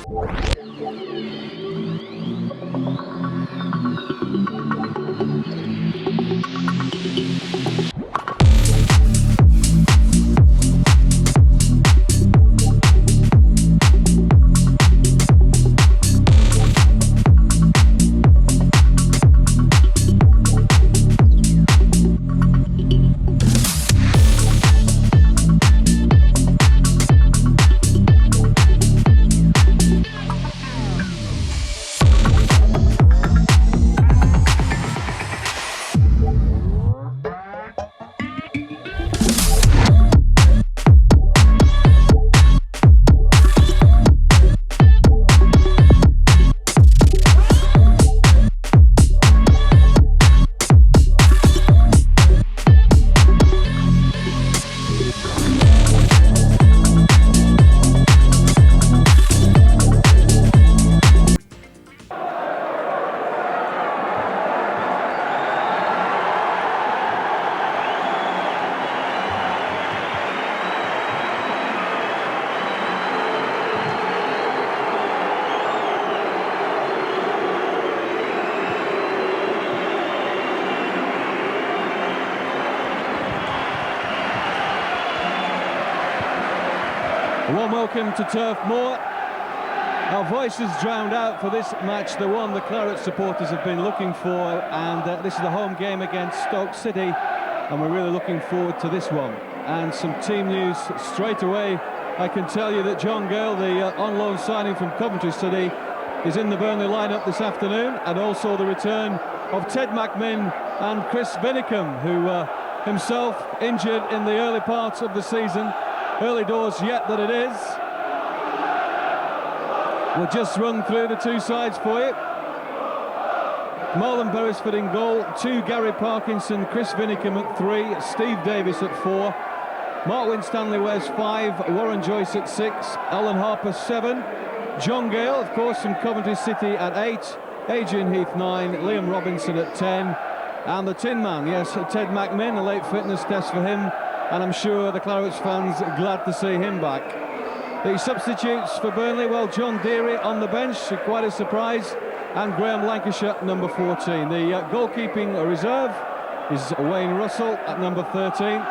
Warm welcome to Turf Moor. Our voices drowned out for this match, the one the Clarets supporters have been looking for, and this is the home game against Stoke City, and we're really looking forward to this one. And some team news straight away. I can tell you that John Gale, the on-loan signing from Coventry City, is in the Burnley lineup this afternoon, and also the return of Ted McMinn and Chris Vinicum, who himself injured in the early parts of the season. Early doors yet that it is. We'll just run through the two sides for you. Marlon Beresford in goal, 2 Gary Parkinson, Chris Vinicum at 3, Steve Davis at 4, Mark Winstanley wears 5, Warren Joyce at 6, Alan Harper 7, John Gale, of course, from Coventry City at 8, Adrian Heath 9, Liam Robinson at 10, and the Tin Man, yes, Ted McMinn, a late fitness test for him, and I'm sure the Clarets fans are glad to see him back. The substitutes for Burnley, well, John Deary on the bench, quite a surprise, and Graham Lancashire, number 14. The goalkeeping reserve is Wayne Russell at number 13.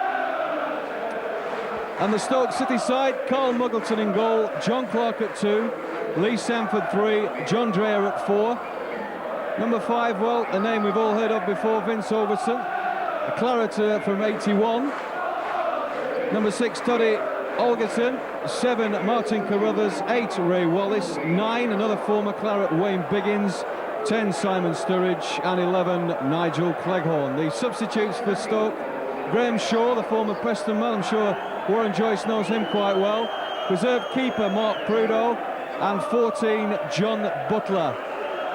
And the Stoke City side, Carl Muggleton in goal, John Clark at 2, Lee Sanford 3, John Dreyer at 4. Number 5, well, a name we've all heard of before, Vince Overson, a Claret from 81. Number 6, Toddy Olgerton, 7, Martin Carruthers, 8, Ray Wallace, 9, another former Claret, Wayne Biggins, 10, Simon Sturridge, and 11, Nigel Cleghorn. The substitutes for Stoke, Graham Shaw, the former Preston man, I'm sure Warren Joyce knows him quite well. Reserve keeper, Mark Prudo, and 14, John Butler.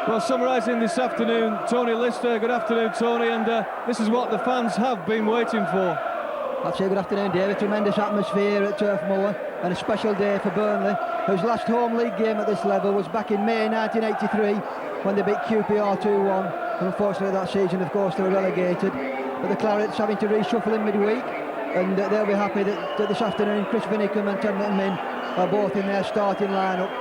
Well, summarising this afternoon, Tony Lister. Good afternoon, Tony, and this is what the fans have been waiting for. I'd say good afternoon, David. Tremendous atmosphere at Turf Moor, and a special day for Burnley, whose last home league game at this level was back in May 1983 when they beat QPR 2-1. Unfortunately, that season, of course, they were relegated. But the Clarets having to reshuffle in midweek, and they'll be happy that this afternoon Chris Vinicum and Ted McMinn are both in their starting lineup.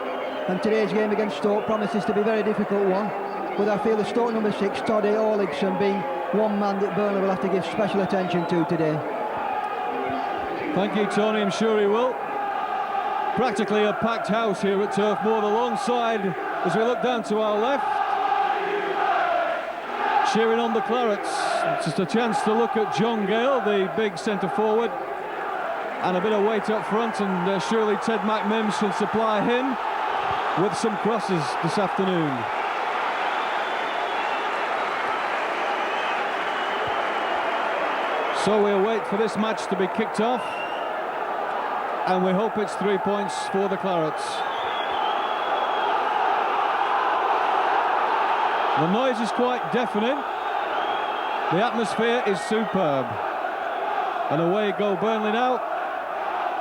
And today's game against Stoke promises to be a very difficult one, with I feel the Stoke number 6, Toddy Olgerton, being one man that Burnley will have to give special attention to today. Thank you, Tony, I'm sure he will. Practically a packed house here at Turf Moor. The long side, as we look down to our left, cheering on the Clarets. Just a chance to look at John Gale, the big centre forward, and a bit of weight up front, and surely Ted McMinn should supply him with some crosses this afternoon. So we'll wait for this match to be kicked off, and we hope it's 3 points for the Clarets. The noise is quite deafening. The atmosphere is superb. And away go Burnley now.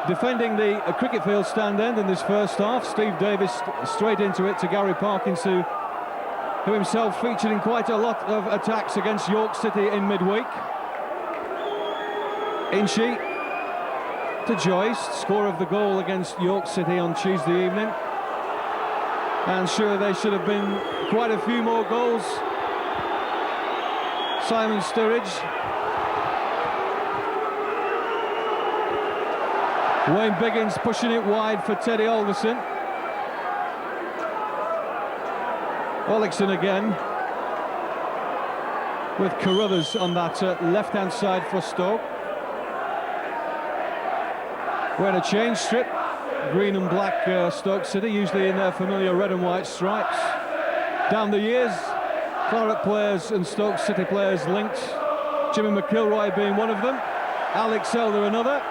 Defending the cricket field stand end in this first half, Steve Davis straight into it to Gary Parkinson, who himself featured in quite a lot of attacks against York City in midweek. Inchie to Joyce, score of the goal against York City on Tuesday evening. And sure, they should have been quite a few more goals. Simon Sturridge. Wayne Biggins pushing it wide for Teddy Alderson. Olixon again with Carruthers on that left-hand side for Stoke. Wearing a change strip, green and black Stoke City, usually in their familiar red and white stripes. Down the years, Claret players and Stoke City players linked, Jimmy McIlroy being one of them, Alex Elder another,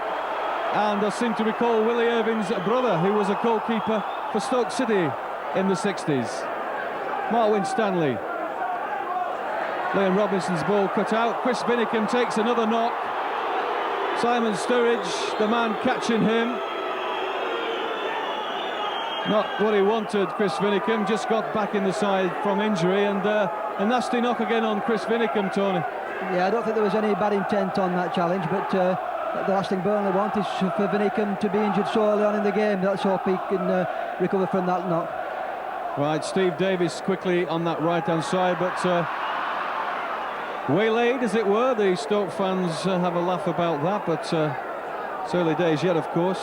and I seem to recall Willie Irvin's brother, who was a goalkeeper for Stoke City in the 60s. Mark Winstanley. Liam Robinson's ball cut out. Chris Vinicum takes another knock. Simon Sturridge, the man catching him. Not what he wanted, Chris Vinicum, just got back in the side from injury, and a nasty knock again on Chris Vinicum, Tony. Yeah, I don't think there was any bad intent on that challenge, but the last thing Burnley want is for Vinicum to be injured so early on in the game. Let's hope he can recover from that knock. Right, Steve Davis quickly on that right-hand side, but waylaid, as it were. The Stoke fans have a laugh about that, but it's early days yet, of course.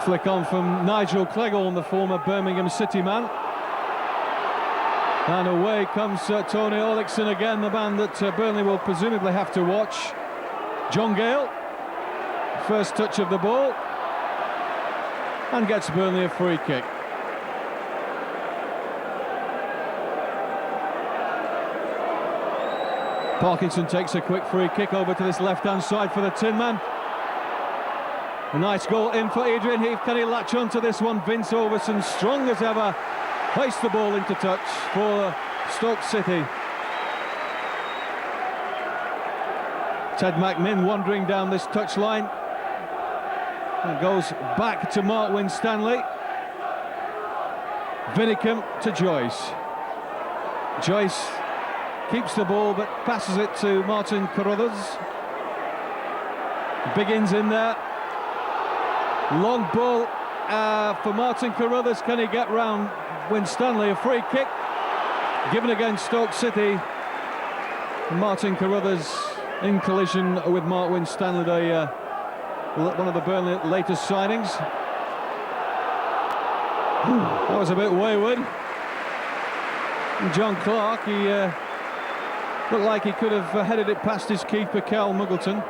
Flick on from Nigel Cleghorn, the former Birmingham City man. And away comes Tony Olixon again, the man that Burnley will presumably have to watch. John Gale, first touch of the ball, and gets Burnley a free kick. Parkinson takes a quick free kick over to this left-hand side for the Tin Man. A nice goal in for Adrian Heath. Can he latch onto this one? Vince Overson, strong as ever, hoists the ball into touch for Stoke City. Ted McMinn wandering down this touchline. And goes back to Mark Winstanley. Vinicum to Joyce. Joyce keeps the ball but passes it to Martin Carruthers. Biggins in there. Long ball for Martin Carruthers. Can he get round Winstanley? A free kick given against Stoke City. Martin Carruthers in collision with Mark Winstanley, one of the Burnley latest signings. That was a bit wayward. And John Clark, he looked like he could have headed it past his keeper, Cal Muggleton.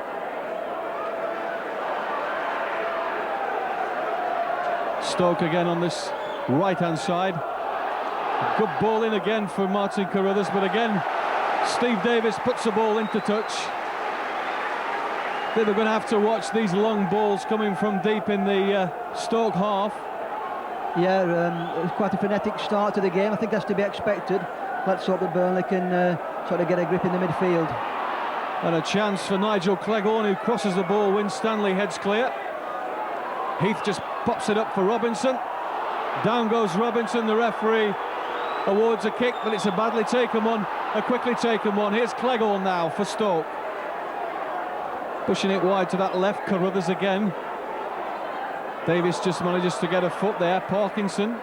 Stoke again on this right-hand side. Good ball in again for Martin Carruthers, but again, Steve Davis puts the ball into touch. I think they're going to have to watch these long balls coming from deep in the Stoke half. Yeah, it was quite a frenetic start to the game. I think that's to be expected. Let's hope that Burnley can sort of get a grip in the midfield. And a chance for Nigel Cleghorn, who crosses the ball. Winstanley heads clear. Heath just pops it up for Robinson. Down goes Robinson. The referee awards a kick, but it's a badly taken one, a quickly taken one. Here's Cleghorn now for Stoke. Pushing it wide to that left. Carruthers again. Davis just manages to get a foot there. Parkinson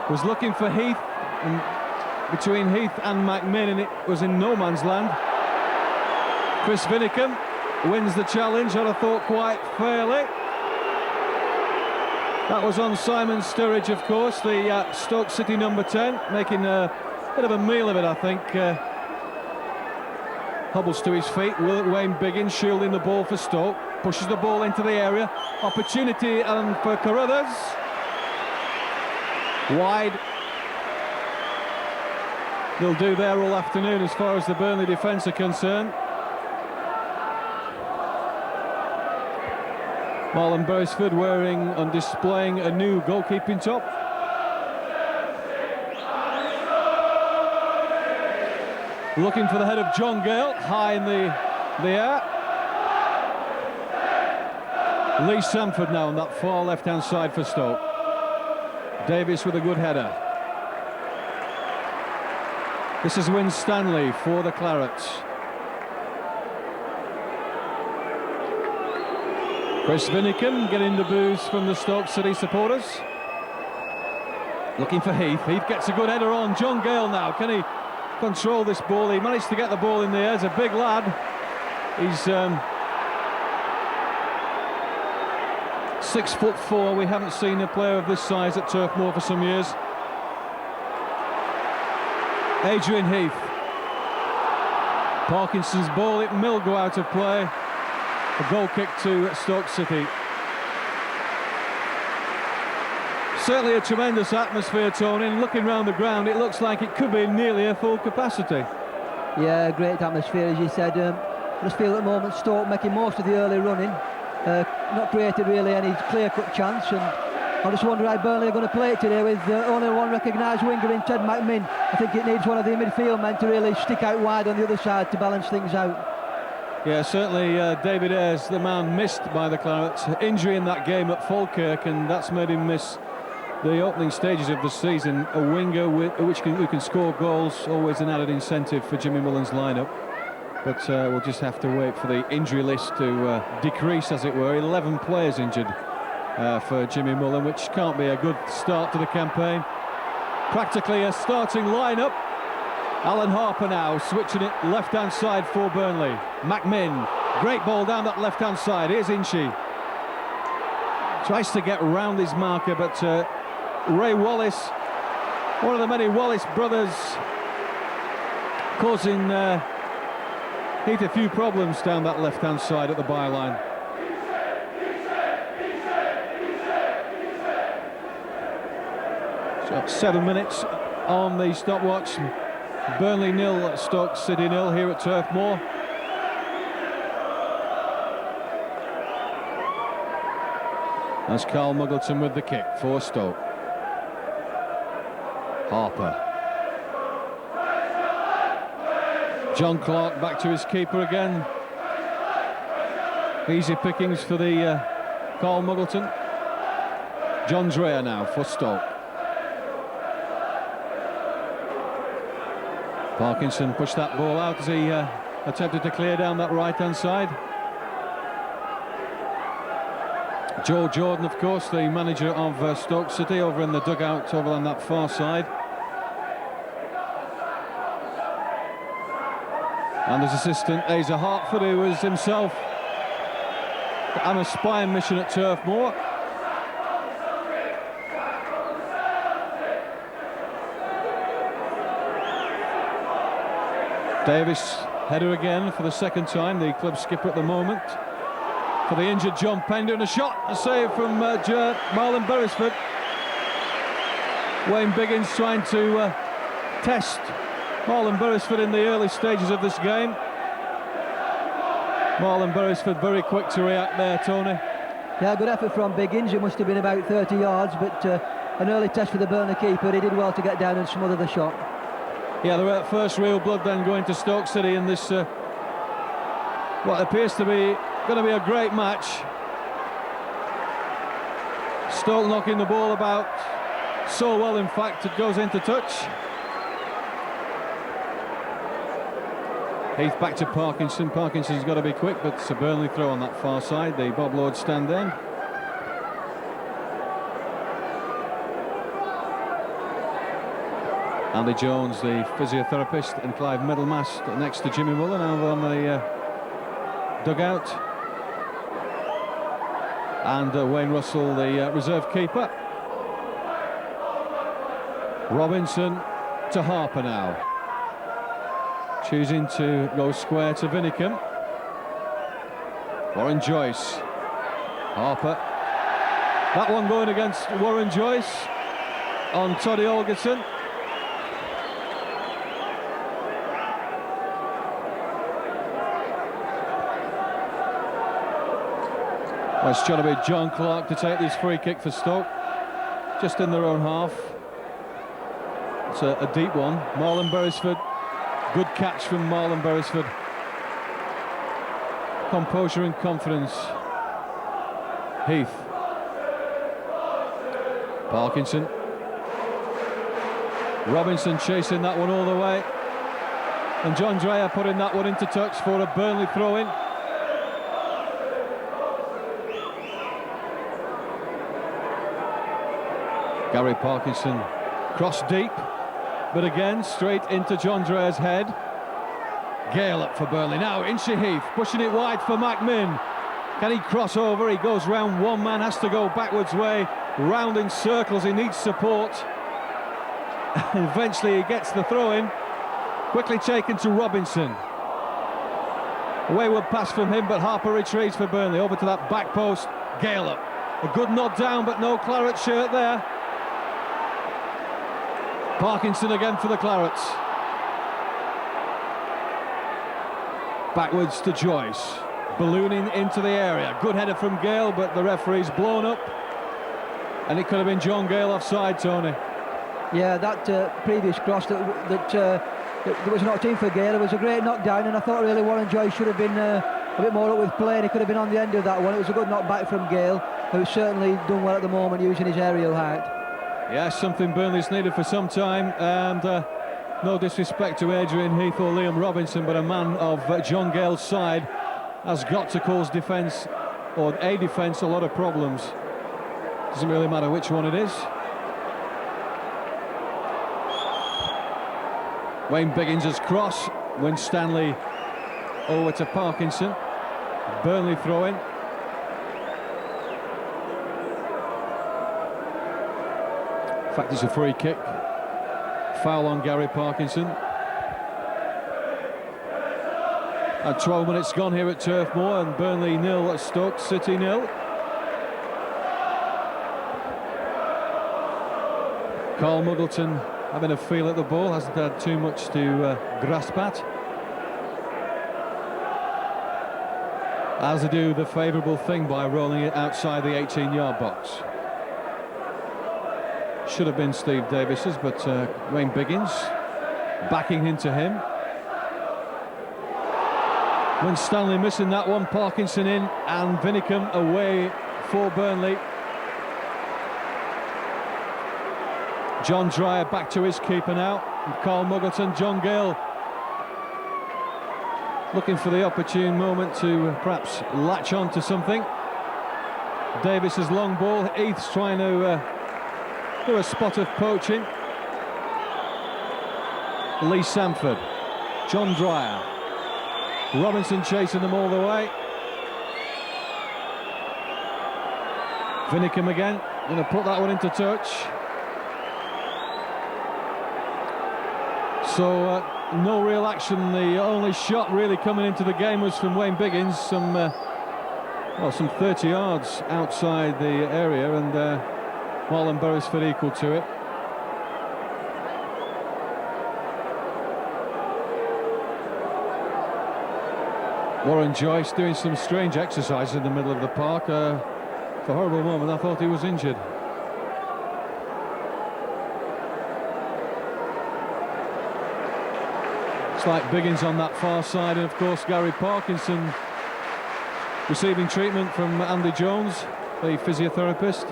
was looking for Heath, and between Heath and McMinn, and it was in no man's land. Chris Vinicum wins the challenge, I'd have thought quite fairly. That was on Simon Sturridge, of course, the Stoke City number 10, making a bit of a meal of it, I think. Hobbles to his feet. Wayne Biggins shielding the ball for Stoke. Pushes the ball into the area. Opportunity for Carruthers. Wide. They'll do there all afternoon as far as the Burnley defence are concerned. Marlon Beresford wearing and displaying a new goalkeeping top. Looking for the head of John Gale, high in the air. Lee Sanford now on that far left-hand side for Stoke. Davis with a good header. This is Winstanley for the Clarets. Chris Vinicum getting the boos from the Stoke City supporters. Looking for Heath. Heath gets a good header on. John Gale now. Can he control this ball? He managed to get the ball in the air. He's a big lad. He's 6'4". We haven't seen a player of this size at Turf Moor for some years. Adrian Heath. Parkinson's ball. It will go out of play. A goal kick to Stoke City. Certainly a tremendous atmosphere, Tony, and looking around the ground it looks like it could be nearly a full capacity. Yeah, great atmosphere, as you said. I just feel at the moment Stoke making most of the early running, not created really any clear-cut chance, and I just wonder how Burnley are going to play it today with only one recognised winger in Ted McMinn. I think it needs one of the midfield men to really stick out wide on the other side to balance things out. Yeah, certainly David Ayres, the man missed by the Clarets. Injury in that game at Falkirk, and that's made him miss the opening stages of the season. A winger who can score goals, always an added incentive for Jimmy Mullen's lineup. But we'll just have to wait for the injury list to decrease, as it were. 11 players injured for Jimmy Mullen, which can't be a good start to the campaign. Practically a starting lineup. Alan Harper now switching it left-hand side for Burnley. McMinn, great ball down that left-hand side. Here's Inchy. Tries to get round his marker, but Ray Wallace, one of the many Wallace brothers, causing Heath a few problems down that left-hand side at the byline. So 7 minutes on the stopwatch. Burnley 0, Stoke City 0 here at Turf Moor. That's Carl Muggleton with the kick for Stoke. Harper. John Clark back to his keeper again. Easy pickings for the Carl Muggleton. John Dreyer now for Stoke. Parkinson pushed that ball out as he attempted to clear down that right-hand side. Joe Jordan, of course, the manager of Stoke City, over in the dugout over on that far side. And his assistant, Asa Hartford, who was himself on a spying mission at Turf Moor. Davis, header again for the second time, the club skipper at the moment. For the injured John Pender, and a shot, a save from Marlon Beresford. Wayne Biggins trying to test Marlon Beresford in the early stages of this game. Marlon Beresford very quick to react there, Tony. Yeah, good effort from Biggins. It must have been about 30 yards, but an early test for the Burnley keeper. He did well to get down and smother the shot. Yeah, the first real blood then going to Stoke City in this what appears to be going to be a great match. Stoke knocking the ball about so well, in fact, it goes into touch. Heath back to Parkinson. Parkinson's got to be quick, but it's a Burnley throw on that far side. The Bob Lord stand in. Andy Jones, the physiotherapist, and Clive Middlemast next to Jimmy Mullen over on the dugout. And Wayne Russell, the reserve keeper. Robinson to Harper now. Choosing to go square to Vinicum. Warren Joyce. Harper. That one going against Warren Joyce on Toddy Olgerson. Well, it's trying to be John Clark to take this free kick for Stoke. Just in their own half. It's a deep one. Marlon Beresford. Good catch from Marlon Beresford. Composure and confidence. Heath. Parkinson. Robinson chasing that one all the way. And John Dreyer putting that one into touch for a Burnley throw-in. Gary Parkinson cross deep, but again straight into John Dreher's head. Gale up for Burnley now. Inchy Heath pushing it wide for McMinn. Can he cross over? He goes round one man, has to go backwards way, round in circles. He needs support. Eventually he gets the throw in. Quickly taken to Robinson. Wayward pass from him, but Harper retrieves for Burnley. Over to that back post. Gale up. A good nod down, but no Claret shirt there. Parkinson again for the Clarets. Backwards to Joyce. Ballooning into the area. Good header from Gale, but the referee's blown up. And it could have been John Gale offside, Tony. Yeah, that previous cross that was knocked in for Gale, it was a great knockdown, and I thought really Warren Joyce should have been a bit more up with play, and he could have been on the end of that one. It was a good knock back from Gale, who's certainly done well at the moment using his aerial height. Yeah, something Burnley's needed for some time, and no disrespect to Adrian Heath or Liam Robinson, but a man of John Gale's side has got to cause defence, or a defence, a lot of problems. Doesn't really matter which one it is. Wayne Biggins' cross, Winstanley over to Parkinson. Burnley throw-in. In fact, it's a free kick. Foul on Gary Parkinson. And 12 minutes gone here at Turf Moor, and Burnley 0 at Stoke City 0. Carl Muggleton having a feel at the ball, hasn't had too much to grasp at. As they do the favourable thing by rolling it outside the 18-yard box. Should have been Steve Davis's, but Wayne Biggins backing into him. Winstanley missing that one, Parkinson in, and Vinicum away for Burnley. John Dreher back to his keeper now, and Carl Muggleton. John Gale looking for the opportune moment to perhaps latch on to something. Davis's long ball. Heath's trying to do a spot of poaching. Lee Samford, John Dreher, Robinson chasing them all the way. Vinicum again, going to put that one into touch. So no real action. The only shot really coming into the game was from Wayne Biggins, some 30 yards outside the area, and Marlon Beresford equal to it. Warren Joyce doing some strange exercise in the middle of the park. For a horrible moment I thought he was injured. Like Biggins on that far side, and of course Gary Parkinson receiving treatment from Andy Jones, the physiotherapist.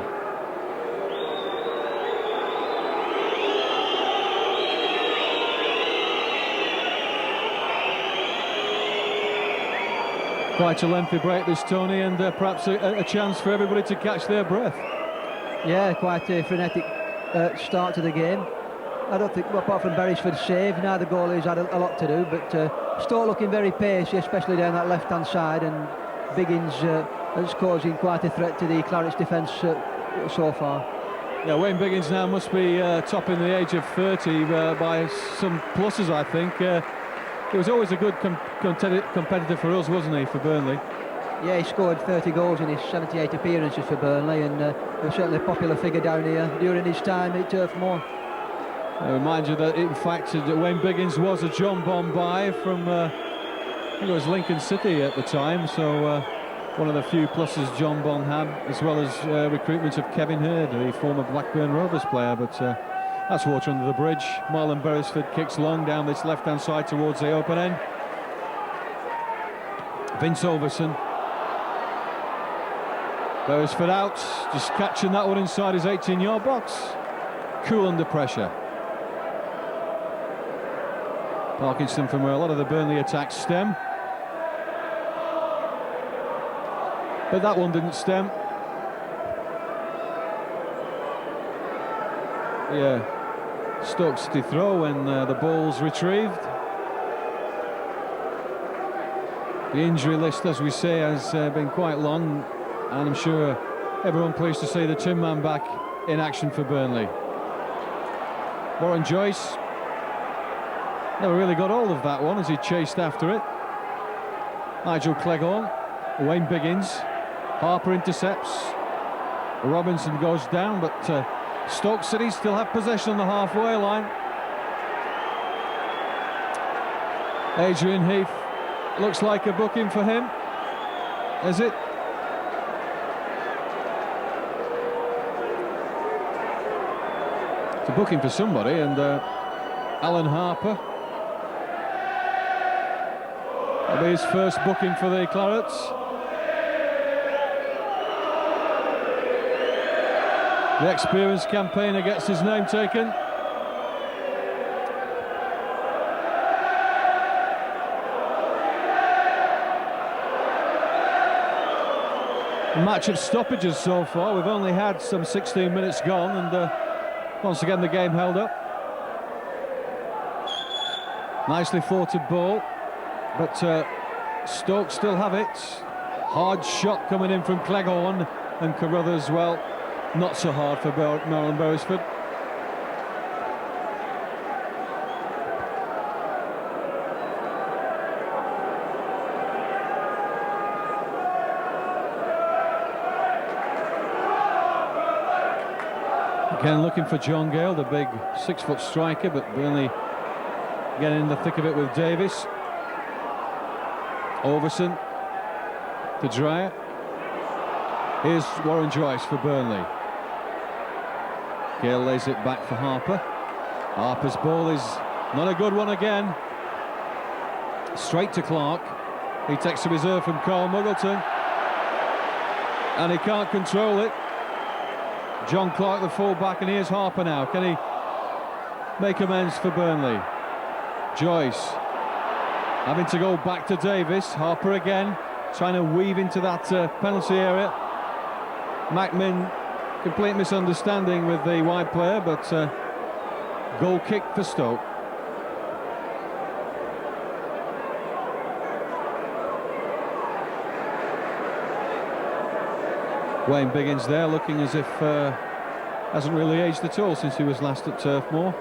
Quite a lengthy break this, Tony, and perhaps a chance for everybody to catch their breath. Yeah, quite a frenetic start to the game. I don't think, apart from Beresford's save, neither goalie's had a lot to do, but Stoke looking very pacey, especially down that left-hand side, and Biggins is causing quite a threat to the Clarets defence so far. Yeah, Wayne Biggins now must be topping the age of 30 by some pluses, I think. He was always a good competitor for us, wasn't he, for Burnley? Yeah, he scored 30 goals in his 78 appearances for Burnley, and he was certainly a popular figure down here during his time at Turf Moor. I remind you that, in fact, Wayne Biggins was a John Bomb buy from, I think it was Lincoln City at the time, so one of the few pluses John Bomb had, as well as recruitment of Kevin Hurd, the former Blackburn Rovers player, but that's water under the bridge. Marlon Beresford kicks long down this left-hand side towards the open end. Vince Overson. Beresford out, just catching that one inside his 18-yard box. Cool under pressure. Parkinson from where a lot of the Burnley attacks stem. But that one didn't stem. Stoke City throw when the ball's retrieved. The injury list, as we say, has been quite long, and I'm sure everyone pleased to see the Tin Man back in action for Burnley. Warren Joyce never really got hold of that one as he chased after it. Nigel Cleghorn, Wayne Biggins, Harper intercepts. Robinson goes down, but Stoke City still have possession on the halfway line. Adrian Heath looks like a booking for him, is it? It's a booking for somebody, and Alan Harper. That'll be his first booking for the Clarets. The experienced campaigner gets his name taken. A match of stoppages so far. We've only had some 16 minutes gone, and once again the game held up. Nicely thwarted ball, but Stoke still have it. Hard shot coming in from Cleghorn, and Carruthers, well, not so hard for Marlon Beresford. Again looking for John Gale, the big 6-foot striker, but Burnley getting in the thick of it with Davis. Overson to Dreyer. Here's Warren Joyce for Burnley. Gale lays it back for Harper. Harper's ball is not a good one again. Straight to Clark. He takes a reserve from Carl Muggleton, and he can't control it. John Clark, the full-back, and here's Harper now. Can he make amends for Burnley? Joyce having to go back to Davis. Harper again, trying to weave into that penalty area. Macmin, complete misunderstanding with the wide player, but goal kick for Stoke. Wayne Biggins there, looking as if hasn't really aged at all since he was last at Turf Moor.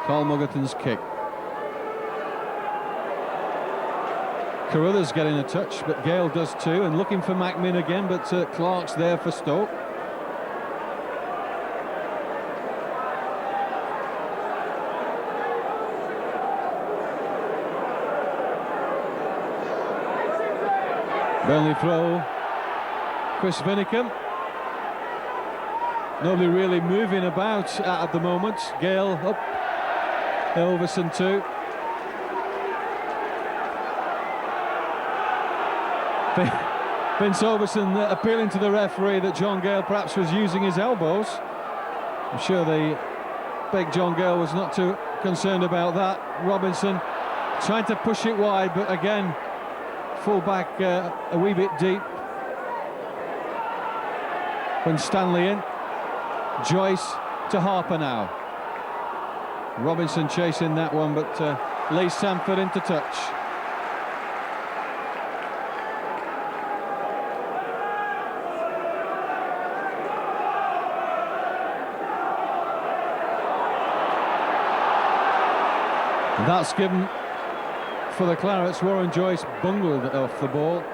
Carl Muggleton's kick. Carruthers getting a touch, but Gale does too, and looking for Macmin again, but Clark's there for Stoke. Burnley throw, Chris Vinicum. Nobody really moving about at the moment. Gale up, Elverson too. Vince Overson appealing to the referee that John Gale perhaps was using his elbows. I'm sure the big John Gale was not too concerned about that. Robinson trying to push it wide, but again, full back a wee bit deep. When Stanley in, Joyce to Harper now. Robinson chasing that one, but Lee Sanford into touch. And that's given for the Clarets. Warren Joyce bungled off the ball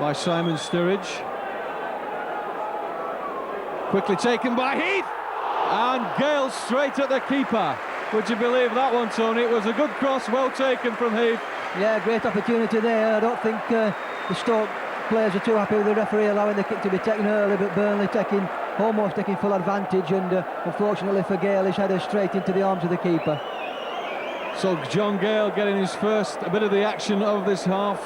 by Simon Sturridge. Quickly taken by Heath, and Gale straight at the keeper. Would you believe that one, Tony? It was a good cross, well taken from Heath. Yeah, great opportunity there. I don't think the Stoke players are too happy with the referee allowing the kick to be taken early, but Burnley almost taking full advantage, and unfortunately for Gale, he's headed straight into the arms of the keeper. So John Gale getting his first a bit of the action of this half.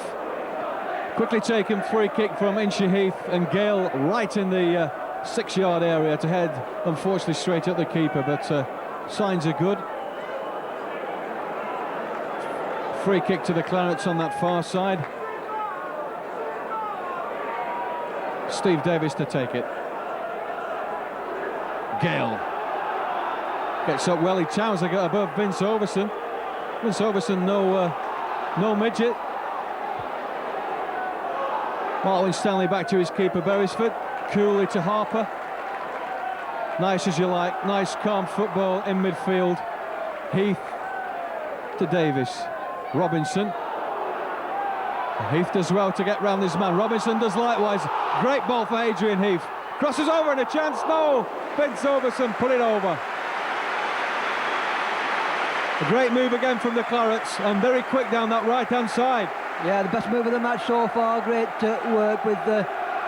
Quickly taken free kick from Inchy Heath, and Gale right in the 6-yard area to head, unfortunately, straight at the keeper, but signs are good. Free kick to the Clarets on that far side. Steve Davis to take it. Gale gets up well. He towers above Vince Overson. Vince Overson, no midget. Martin Stanley back to his keeper Beresford. Coolly to Harper. Nice as you like. Nice calm football in midfield. Heath to Davis. Robinson. Heath does well to get round this man. Robinson does likewise. Great ball for Adrian Heath. Crosses over and a chance. No! Vince Overson put it over. A great move again from the Clarets, and very quick down that right-hand side. Yeah, the best move of the match so far. Great work with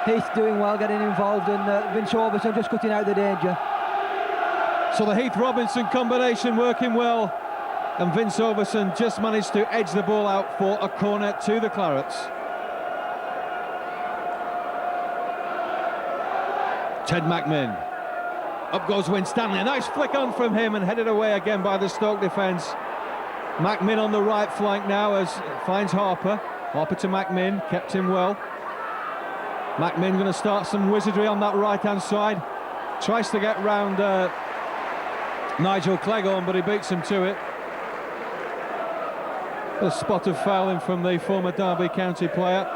Heath doing well, getting involved, and Vince Overson just cutting out the danger. So the Heath-Robinson combination working well, and Vince Overson just managed to edge the ball out for a corner to the Clarets. Ted McMinn. Up goes Winstanley. A nice flick on from him and headed away again by the Stoke defence. McMinn on the right flank now as finds Harper. Harper to McMinn, kept him well. McMinn going to start some wizardry on that right-hand side. Tries to get round Nigel Cleghorn, but he beats him to it. A spot of fouling from the former Derby County player.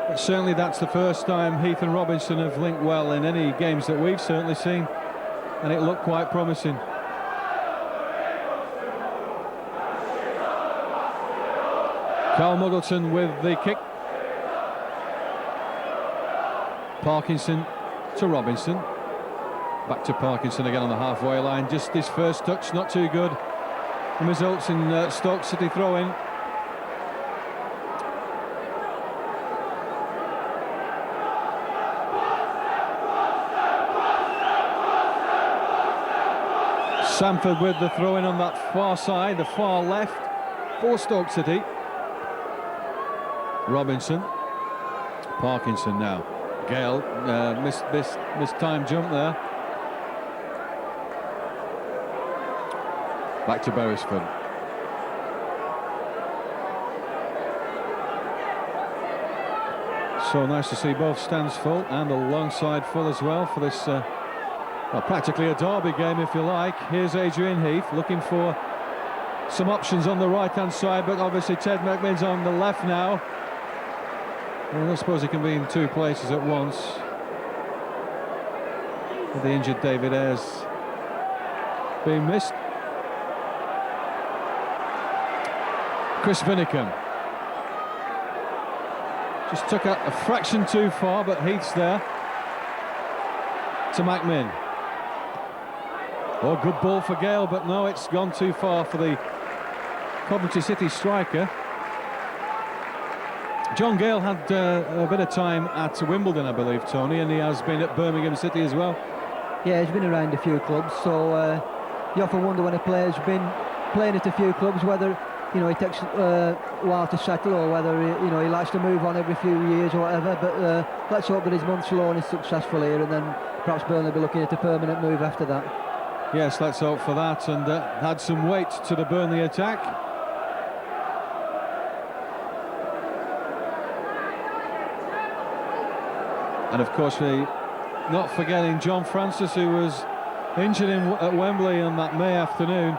But certainly that's the first time Heath and Robinson have linked well in any games that we've certainly seen, and it looked quite promising. Carl Muggleton with the kick. Parkinson to Robinson. Back to Parkinson again on the halfway line. Just his first touch, not too good. And results in Stoke City throw-in. Sanford with the throw-in on that far side, the far left for Stoke City. Robinson. Parkinson now. Gale missed time jump there. Back to Beresford. So nice to see both stands full and a long side full as well for this well, practically a derby game if you like. Here's Adrian Heath looking for some options on the right-hand side, but obviously Ted McMinn's on the left now. Well, I suppose he can be in two places at once. With the injured David Ayres being missed. Chris Vinnicum. Just took a fraction too far, but Heath's there. To McMinn. Oh, good ball for Gale, but no, it's gone too far for the Coventry City striker. John Gale had a bit of time at Wimbledon, I believe, Tony, and he has been at Birmingham City as well. Yeah, he's been around a few clubs, so you often wonder when a player's been playing at a few clubs whether, you know, it takes a while to settle, or whether, you know, he likes to move on every few years or whatever. But let's hope that his month's loan is successful here, and then perhaps Burnley will be looking at a permanent move after that. Yes, let's hope for that, and add some weight to the Burnley attack. And of course, we're not forgetting John Francis, who was injured at Wembley on that May afternoon.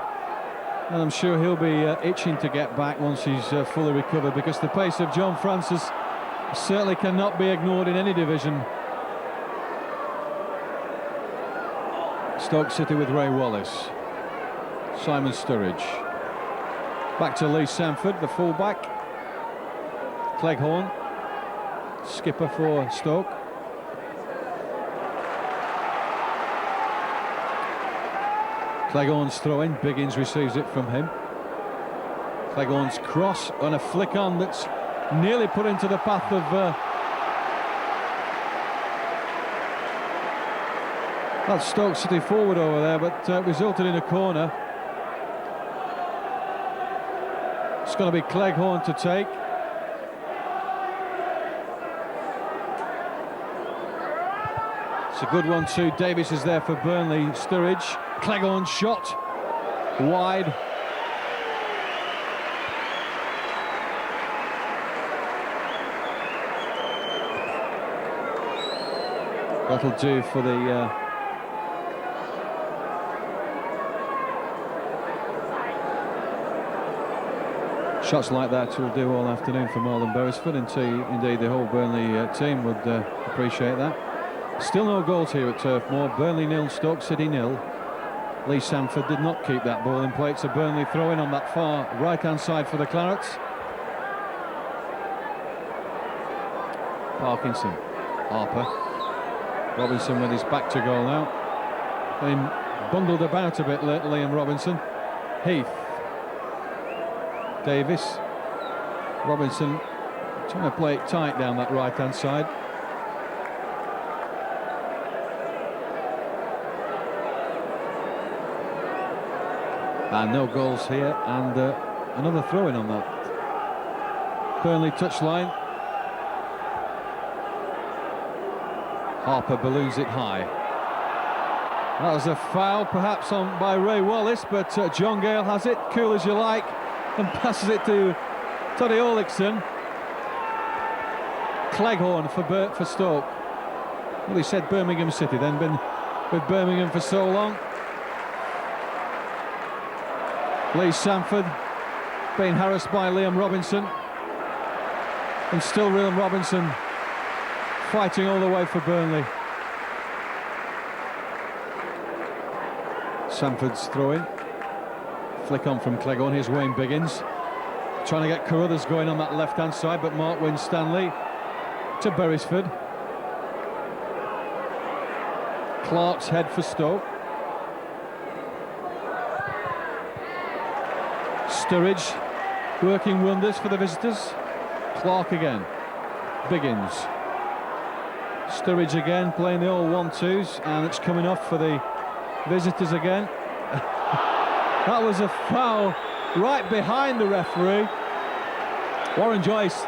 And I'm sure he'll be itching to get back once he's fully recovered, because the pace of John Francis certainly cannot be ignored in any division. Stoke City with Ray Wallace. Simon Sturridge. Back to Lee Sanford, the fullback. Cleghorn, skipper for Stoke. Cleghorn's throw-in, Biggins receives it from him. Cleghorn's cross on a flick on that's nearly put into the path of that Stoke City forward over there, but resulted in a corner. It's going to be Cleghorn to take. It's a good one too. Davis is there for Burnley. Sturridge. Cleghorn shot wide. That'll do for the shots like that will do all afternoon for more than Beresford. Indeed, the whole Burnley team would appreciate that. Still no goals here at Turf Moor. Burnley 0, Stoke City 0. Lee Sanford did not keep that ball in play. It's a Burnley throw-in on that far right-hand side for the Clarets. Parkinson, Harper, Robinson with his back to goal now. Been bundled about a bit lately, Liam Robinson. Heath, Davis, Robinson trying to play it tight down that right-hand side. And no goals here, and another throw-in on that Burnley touchline. Harper balloons it high. That was a foul, perhaps by Ray Wallace, but John Gale has it, cool as you like, and passes it to Toddy Olixon. Cleghorn for Stoke. Well, he said Birmingham City, then been with Birmingham for so long. Lee Sanford being harassed by Liam Robinson, and still Liam Robinson fighting all the way for Burnley. Sanford's throw-in, flick on from Cleghorn. Here's Wayne Biggins trying to get Carruthers going on that left-hand side, but Mark Winstanley to Beresford. Clark's head for Stoke. Sturridge working wonders for the visitors. Clark again. Biggins. Sturridge again playing the all 1-2s, and it's coming off for the visitors again. That was a foul right behind the referee. Warren Joyce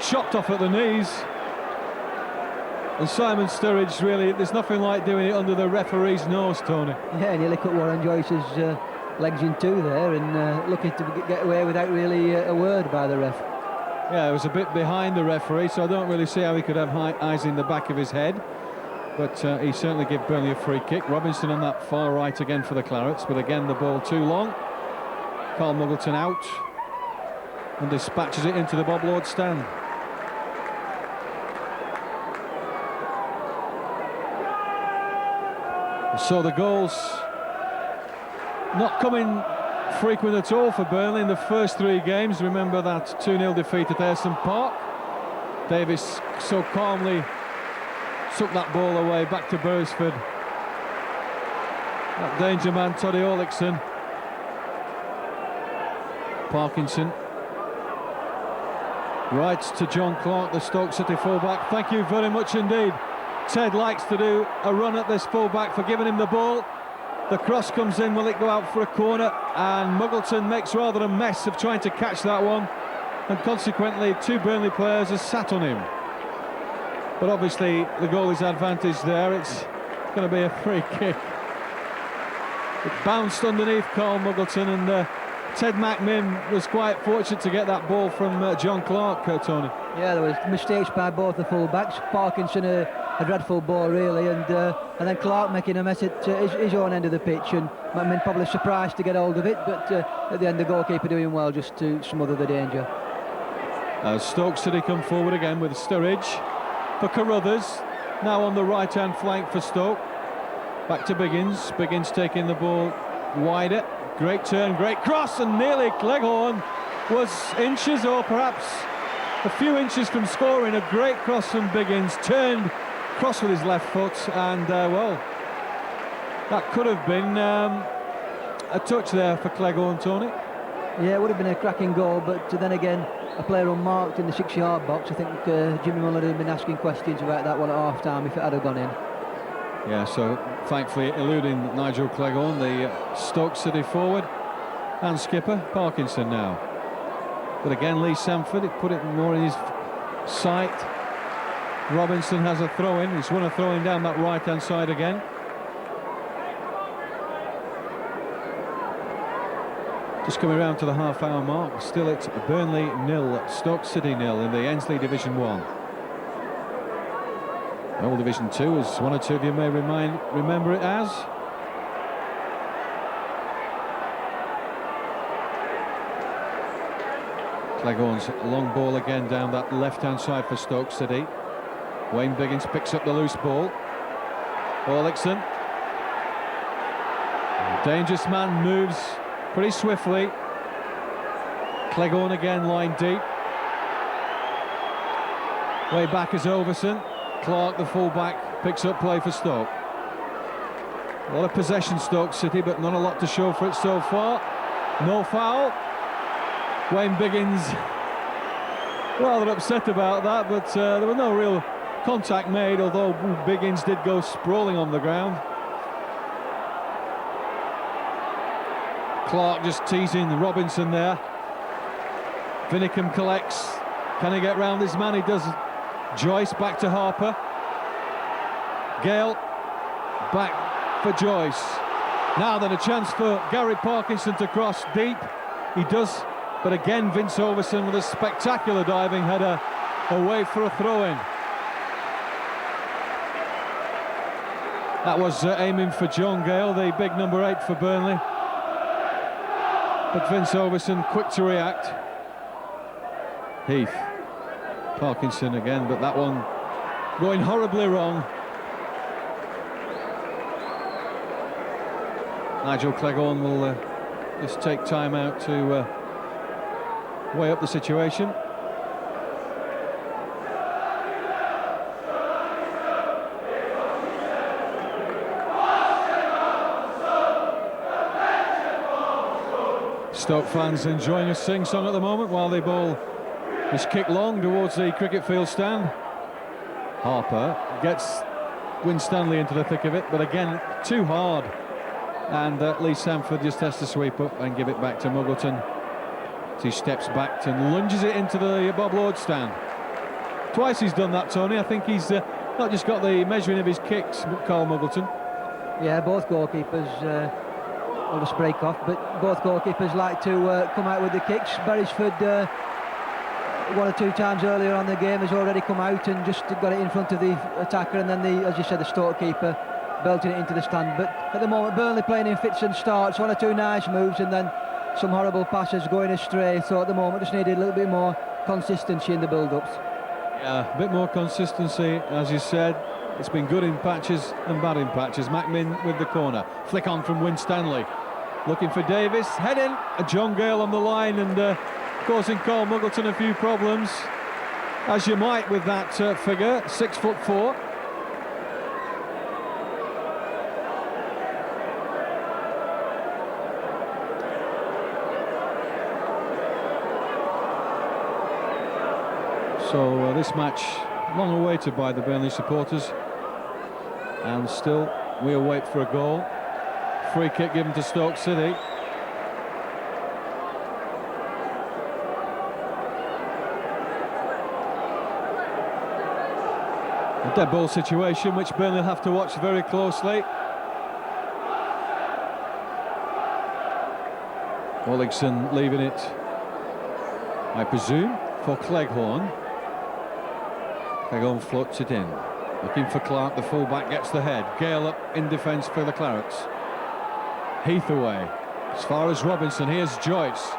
chopped off at the knees, and Simon Sturridge, really, there's nothing like doing it under the referee's nose, Tony. Yeah, and you look at Warren Joyce's legs in two there, and looking to get away without really a word by the ref. Yeah, it was a bit behind the referee, so I don't really see how he could have eyes in the back of his head. But he certainly gave Burnley a free kick. Robinson on that far right again for the Clarets, but again the ball too long. Carl Muggleton out and dispatches it into the Bob Lord stand. So the goals not coming frequent at all for Burnley in the first three games. Remember that 2-0 defeat at Ayresome Park. Davis so calmly took that ball away back to Beresford. That danger man Toddy Olixon. Parkinson. Right to John Clark, the Stoke City fullback. Thank you very much indeed. Ted likes to do a run at this fullback for giving him the ball. The cross comes in, will it go out for a corner? And Muggleton makes rather a mess of trying to catch that one, and consequently two Burnley players have sat on him. But obviously the goalie's advantage there. It's going to be a free kick. It bounced underneath Carl Muggleton, and Ted McMinn was quite fortunate to get that ball from John Clark, Tony. Yeah, there was mistakes by both the full-backs. Parkinson a dreadful ball really, and then Clark making a mess at his own end of the pitch, and McMinn probably surprised to get hold of it, but at the end the goalkeeper doing well just to smother the danger. Stoke City come forward again with Sturridge for Carruthers, now on the right-hand flank for Stoke. Back to Biggins. Biggins taking the ball wider. Great turn, great cross, and nearly Cleghorn was inches or perhaps a few inches from scoring. A great cross from Biggins, turned cross with his left foot, and well, that could have been a touch there for Cleghorn, Tony. Yeah, it would have been a cracking goal, but then again, a player unmarked in the 6-yard box. I think Jimmy Mullin had been asking questions about that one at half-time if it had gone in. Yeah, so thankfully eluding Nigel Cleghorn, the Stoke City forward and skipper. Parkinson now. But again, Lee Sanford, it put it more in his sight. Robinson has a throw-in. He's won a throw-in down that right-hand side again. Just coming around to the half-hour mark. Still it's Burnley 0, Stoke City 0 in the Endsleigh Division 1. Old Division 2, as one or two of you may remember it as. Cleghorn's long ball again down that left-hand side for Stoke City. Wayne Biggins picks up the loose ball. Orlickson. Dangerous man, moves pretty swiftly. Cleghorn again, line deep. Way back is Overson. Clark, the full-back, picks up play for Stoke. A lot of possession, Stoke City, but not a lot to show for it so far. No foul. Wayne Biggins rather upset about that, but there was no real contact made, although Biggins did go sprawling on the ground. Clark just teasing Robinson there. Vinicum collects. Can he get round this man? He does. Joyce back to Harper. Gale back for Joyce. Now then, a chance for Gary Parkinson to cross deep. He does, but again Vince Overson with a spectacular diving header away for a throw-in. That was aiming for John Gale, the big number 8 for Burnley. But Vince Overson quick to react. Heath. Parkinson again, but that one going horribly wrong. Nigel Cleghorn will just take time out to weigh up the situation. Stoke fans enjoying a sing-song at the moment while the ball is kicked long towards the cricket field stand. Harper gets Winstanley into the thick of it, but again too hard, and Lee Sanford just has to sweep up and give it back to Muggleton. He steps back and lunges it into the Bob Lord stand. Twice he's done that, Tony. I think he's not just got the measuring of his kicks, Carl Muggleton. Yeah, both goalkeepers will just break off, but both goalkeepers like to come out with the kicks. Beresford one or two times earlier on the game has already come out and just got it in front of the attacker, and then as you said, the Stoke keeper belting it into the stand. But at the moment, Burnley playing in fits and starts, one or two nice moves and then some horrible passes going astray. So at the moment just needed a little bit more consistency in the build-ups. Yeah, a bit more consistency, as you said. It's been good in patches and bad in patches. Macmin with the corner, flick on from Winstanley, looking for Davis, head in, John Gale on the line, and causing Carl Muggleton a few problems, as you might with that figure, 6'4". So this match long awaited by the Burnley supporters, and still we await for a goal. Free kick given to Stoke City. A dead ball situation which Burnley will have to watch very closely. Orlickson leaving it, I presume, for Cleghorn. Cleghorn floats it in, looking for Clark, the full-back gets the head. Gale up in defence for the Clarets. Heath away, as far as Robinson. Here's Joyce.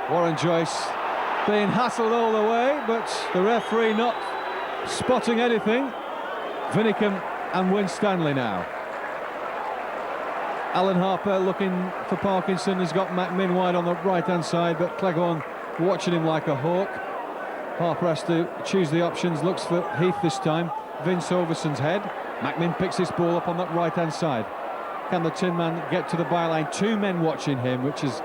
Warren Joyce being hassled all the way, but the referee not spotting anything. Vinicum and Winstanley now. Alan Harper looking for Parkinson, has got Macmin wide on the right-hand side, but Cleghorn watching him like a hawk. Harper has to choose the options, looks for Heath this time. Vince Overson's head. Macmin picks his ball up on that right-hand side. Can the Tin Man get to the byline? Two men watching him, which is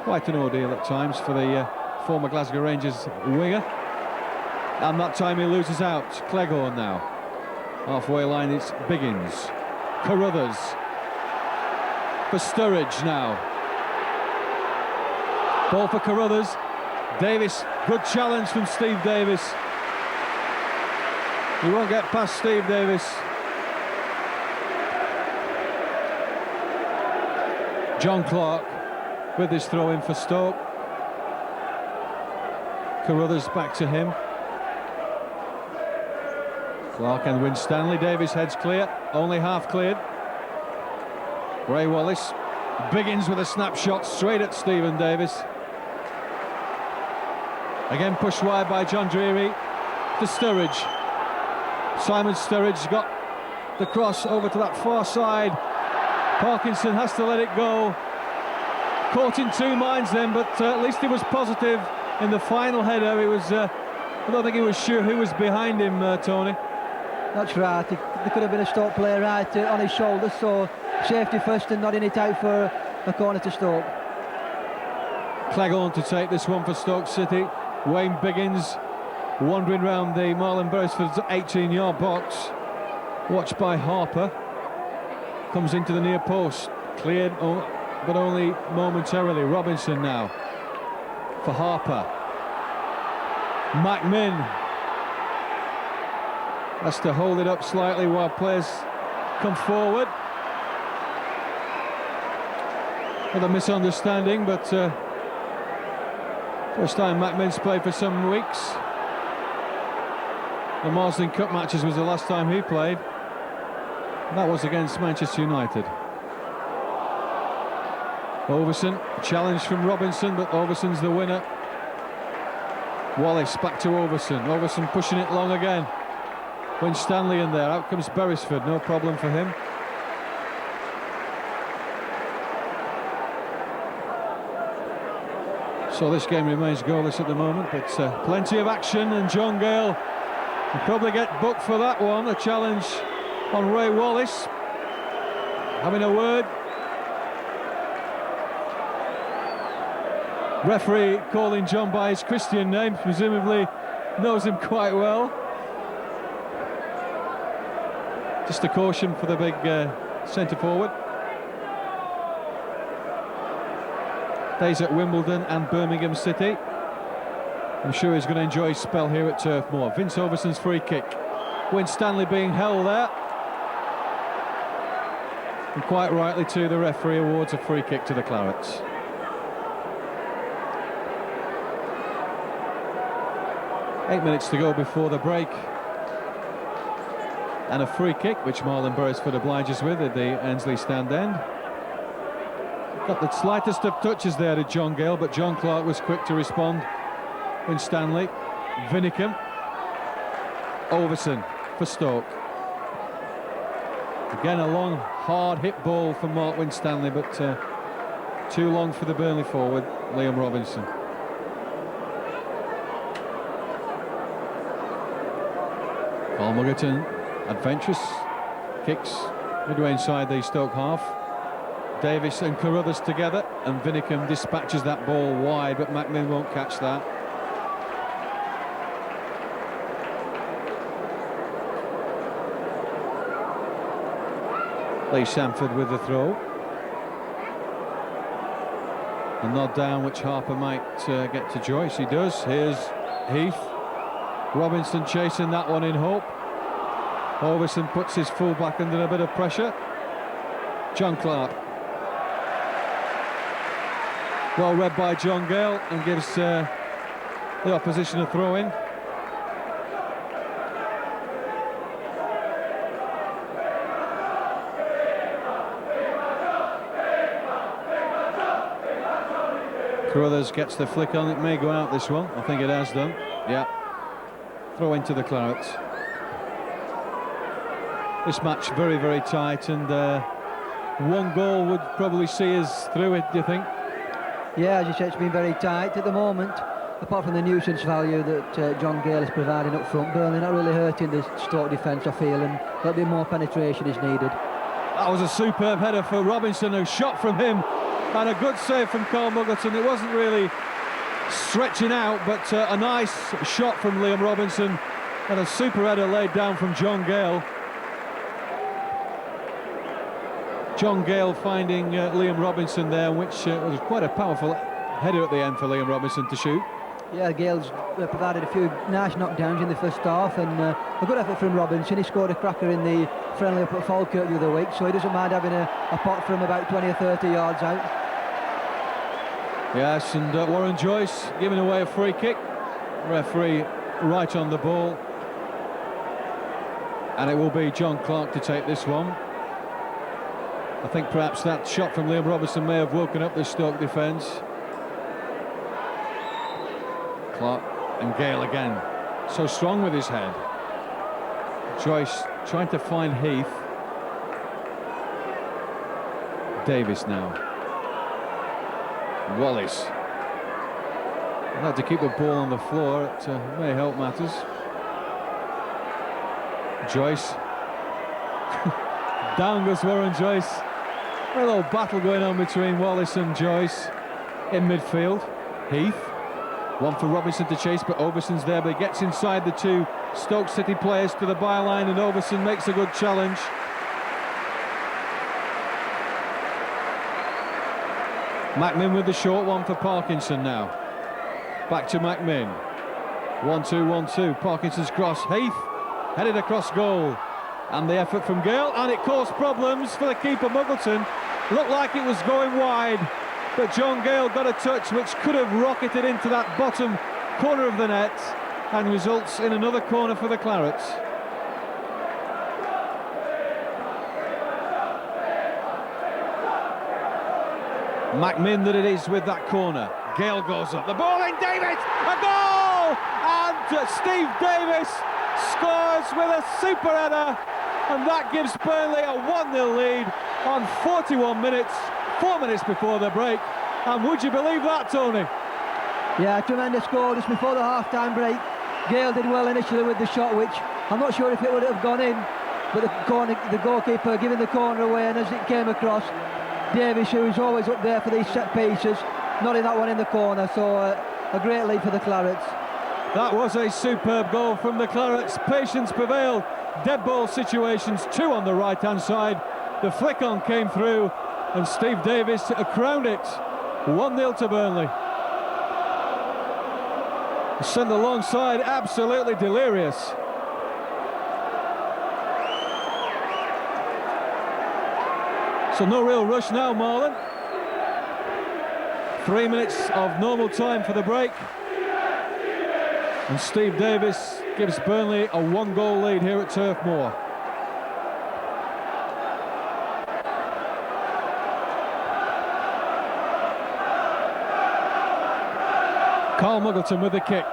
quite an ordeal at times for the former Glasgow Rangers winger. And that time he loses out. Cleghorn now. Halfway line, it's Biggins. Carruthers. For Sturridge now. Ball for Carruthers. Davis, good challenge from Steve Davis. He won't get past Steve Davis. John Clark with his throw in for Stoke. Carruthers back to him. Clark and Winstanley. Davis heads clear, only half cleared. Ray Wallace. Biggins with a snapshot straight at Stephen Davis. Again pushed wide by John Dreary to Sturridge. Simon Sturridge got the cross over to that far side. Parkinson has to let it go. Caught in two minds then, but at least he was positive in the final header. He was, I don't think he was sure who was behind him, Tony. That's right. There could have been a Stoke player right on his shoulder, so safety first and nodding it out for a corner to Stoke. Cleghorn to take this one for Stoke City. Wayne Biggins wandering round the Marlon Beresford's 18-yard box. Watched by Harper. Comes into the near post. Cleared, but only momentarily. Robinson now for Harper. McMinn has to hold it up slightly while players come forward. With a misunderstanding, but first time McMinn's played for some weeks. The Marsden Cup matches was the last time he played. And that was against Manchester United. Overson, challenge from Robinson, but Overson's the winner. Wallace back to Overson. Overson pushing it long again. Winstanley in there. Out comes Beresford. No problem for him. So this game remains goalless at the moment, but plenty of action, and John Gale will probably get booked for that one. A challenge on Ray Wallace. Having a word. Referee calling John by his Christian name, presumably knows him quite well. Just a caution for the big centre forward. Days at Wimbledon and Birmingham City. I'm sure he's going to enjoy his spell here at Turf Moor. Vince Overson's free kick. Winstanley being held there. And quite rightly too, the referee awards a free kick to the Clarets. Eight minutes to go before the break. And a free kick, which Marlon Beresford obliges with at the Endsleigh stand end. Got the slightest of touches there to John Gale, but John Clark was quick to respond. Winstanley, Vinicum, Overson for Stoke. Again, a long, hard hit ball from Mark Winstanley, but too long for the Burnley forward, Liam Robinson. Carl Muggerton, adventurous, kicks midway inside the Stoke half. Davis and Carruthers together, and Vinicum dispatches that ball wide, but McMinn won't catch that. Lee Sanford with the throw. A nod down which Harper might get to Joyce. He does. Here's Heath. Robinson chasing that one in hope. Overson puts his full-back under a bit of pressure. John Clark. Well read by John Gale, and gives the opposition a throw-in. Carruthers gets the flick on. It may go out, this one. I think it has done. Yeah. Throw into the Clarets. This match very, very tight, and one goal would probably see us through it, do you think? Yeah, as you said, it's been very tight at the moment. Apart from the nuisance value that John Gale is providing up front, Burnley not really hurting the Stoke defence, I feel, and a little bit more penetration is needed. That was a superb header for Robinson, who shot from him, and a good save from Carl Muggerton. It wasn't really stretching out, but a nice shot from Liam Robinson, and a super header laid down from John Gale. John Gale finding Liam Robinson there, which was quite a powerful header at the end for Liam Robinson to shoot. Yeah, Gale's provided a few nice knockdowns in the first half, and a good effort from Robinson. He scored a cracker in the friendly up at Falkirk the other week, so he doesn't mind having a pot from about 20 or 30 yards out. Yes, and Warren Joyce giving away a free kick. Referee right on the ball. And it will be John Clark to take this one. I think perhaps that shot from Liam Robertson may have woken up the Stoke defence. Clark and Gale again. So strong with his head. Joyce trying to find Heath. Davis now. Wallace. Had to keep the ball on the floor. It may help matters. Joyce. Down goes Warren Joyce. A little battle going on between Wallace and Joyce in midfield. Heath. One for Robinson to chase, but Overson's there, but he gets inside the two Stoke City players to the byline, and Overson makes a good challenge. McMinn with the short one for Parkinson now. Back to McMinn. 1-2, 1-2. Parkinson's cross. Heath headed across goal. And the effort from Gale, and it caused problems for the keeper Muggleton. Looked like it was going wide, but John Gale got a touch which could have rocketed into that bottom corner of the net and results in another corner for the Clarets. McMinn that it is with that corner. Gale goes up, the ball in, Davis, a goal! And Steve Davis scores with a super header, and that gives Burnley a 1-0 lead on 41 minutes, 4 minutes before the break. And would you believe that, Tony? Yeah, tremendous goal just before the half-time break. Gale did well initially with the shot, which I'm not sure if it would have gone in, but the goalkeeper giving the corner away, and as it came across, Davis, who is always up there for these set pieces, nodding that one in the corner, so a great lead for the Clarets. That was a superb goal from the Clarets. Patience prevailed. Dead ball situations, two on the right-hand side. The flick on came through, and Steve Davis crowned it. 1-0 to Burnley. Sent alongside, absolutely delirious. So no real rush now, Marlon. 3 minutes of normal time for the break. And Steve Davis gives Burnley a 1-goal lead here at Turf Moor. Carl Muggleton with the kick.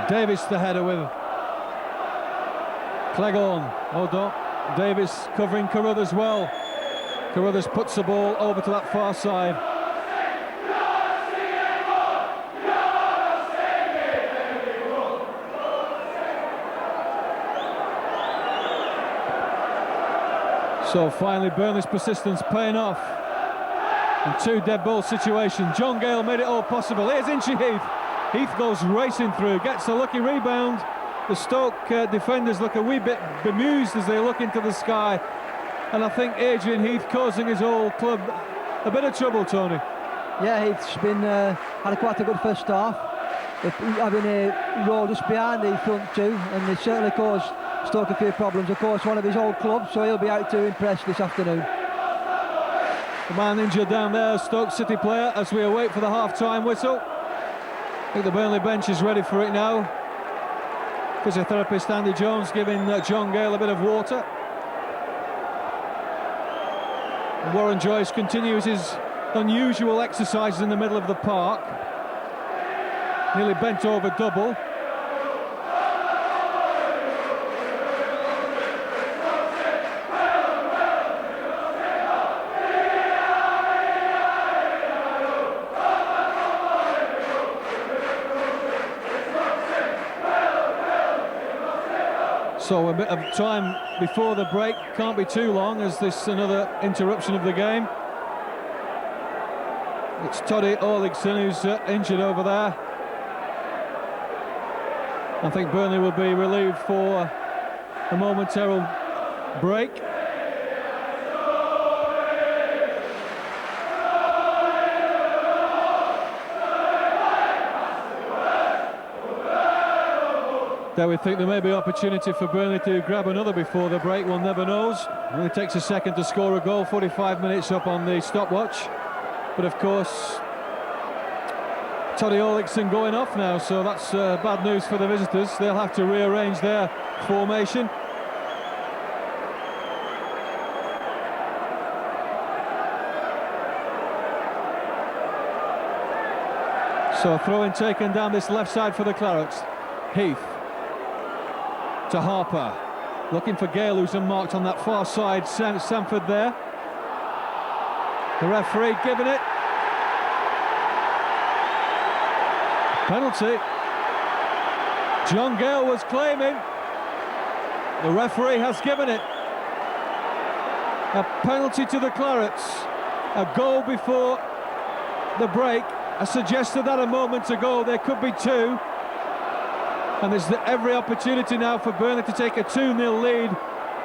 Davis the header with Cleghorn. Hold Davis covering Carruthers well. Carruthers puts the ball over to that far side. So finally Burnley's persistence paying off. And two dead ball situations. John Gale made it all possible. Here's Inchy Heath. Heath goes racing through, gets a lucky rebound. The Stoke defenders look a wee bit bemused as they look into the sky. And I think Adrian Heath causing his old club a bit of trouble, Tony. Yeah, Heath's been had quite a good first half. Having a role just behind the front two, and they certainly caused Stoke a few problems. Of course, one of his old clubs, so he'll be out to impress this afternoon. The man injured down there, Stoke City player, as we await for the half-time whistle. I think the Burnley bench is ready for it now. Physiotherapist Andy Jones giving John Gale a bit of water. And Warren Joyce continues his unusual exercises in the middle of the park. Nearly bent over double. So a bit of time before the break, can't be too long, as this another interruption of the game. It's Toddy Orligson who's injured over there. I think Burnley will be relieved for a momentary break. There we think there may be opportunity for Burnley to grab another before the break, one never knows. It only takes a second to score a goal, 45 minutes up on the stopwatch. But of course, Toddy Olixon going off now, so that's bad news for the visitors. They'll have to rearrange their formation. So a throw-in taken down this left side for the Clarets. Heath to Harper, looking for Gale, who's unmarked on that far side. Sanford there. The referee giving it. Penalty. John Gale was claiming. The referee has given it. A penalty to the Clarets. A goal before the break. I suggested that a moment ago. There could be two. And there's every opportunity now for Burnley to take a 2-0 lead.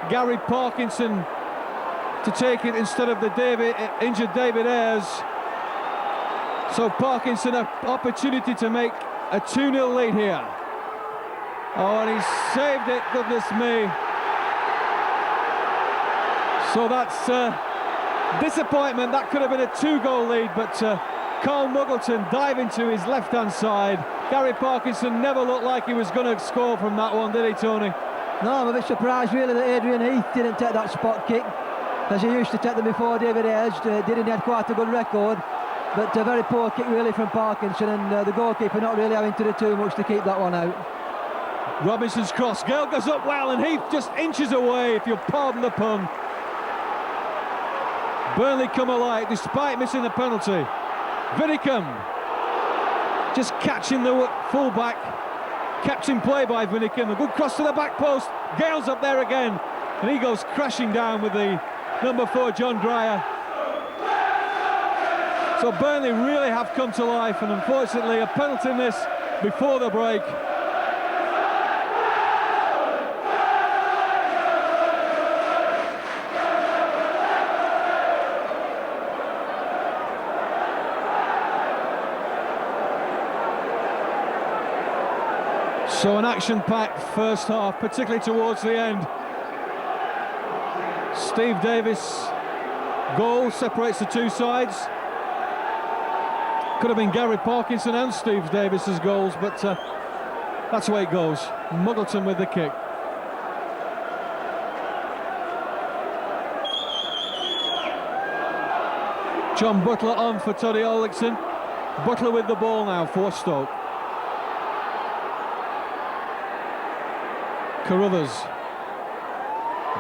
Gary Parkinson to take it instead of the injured David Ayres. So Parkinson, an opportunity to make a 2-0 lead here. Oh, and he saved it, goodness me. So that's disappointment. That could have been a 2-goal lead, but Carl Muggleton diving to his left-hand side. Gary Parkinson never looked like he was going to score from that one, did he, Tony? No, I'm a bit surprised really that Adrian Heath didn't take that spot kick, as he used to take them before. David Ayres didn't have quite a good record, but a very poor kick really from Parkinson, and the goalkeeper not really having to do too much to keep that one out. Robinson's cross, Gale goes up well, and Heath just inches away, if you'll pardon the pun. Burnley come alive despite missing the penalty. Vinicum just catching the full-back, kept in play by Vinicum. A good cross to the back post. Gale's up there again, and he goes crashing down with the number 4 John Dreyer. So Burnley really have come to life, and unfortunately a penalty miss before the break. So an action-packed first half, particularly towards the end. Steve Davis' goal separates the two sides. Could have been Gary Parkinson and Steve Davis's goals, but that's the way it goes. Muggleton with the kick. John Butler on for Toddy Olixon. Butler with the ball now for Stoke. Carruthers.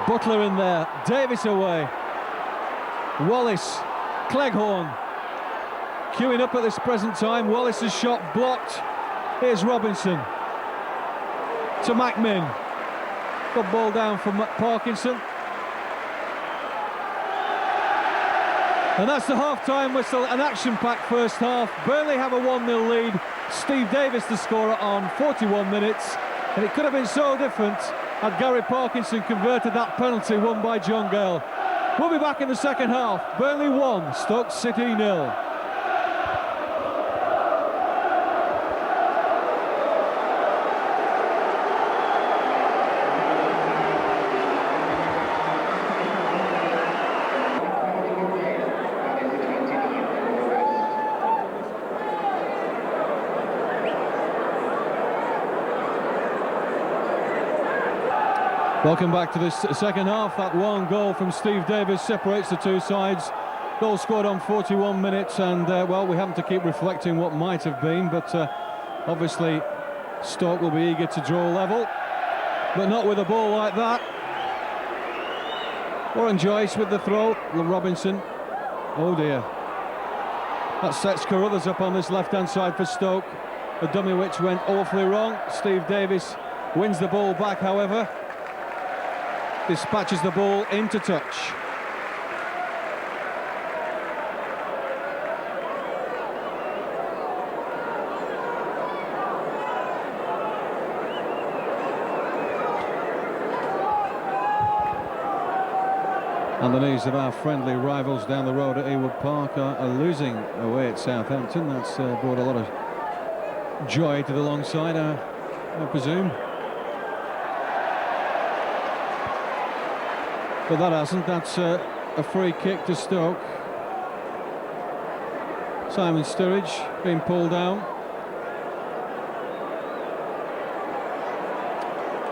Butler in there. Davis away. Wallace. Cleghorn. Queuing up at this present time. Wallace's shot blocked. Here's Robinson. To McMinn. Good ball down from Parkinson. And that's the half-time whistle. An action-packed first half. Burnley have a 1-0 lead. Steve Davis the scorer on 41 minutes. And it could have been so different had Gary Parkinson converted that penalty won by John Gale. We'll be back in the second half. Burnley 1, Stoke City 0. Welcome back to this second half. That one goal from Steve Davis separates the two sides. Goal scored on 41 minutes, and well, we haven't to keep reflecting what might have been, but obviously Stoke will be eager to draw level, but not with a ball like that. Warren Joyce with the throw. Robinson. Oh dear. That sets Carruthers up on this left-hand side for Stoke. A dummy which went awfully wrong. Steve Davis wins the ball back, however. Dispatches the ball into touch. And the knees of our friendly rivals down the road at Ewood Park are losing away at Southampton. That's brought a lot of joy to the long side, I presume. But that hasn't. That's a free kick to Stoke. Simon Sturridge being pulled down.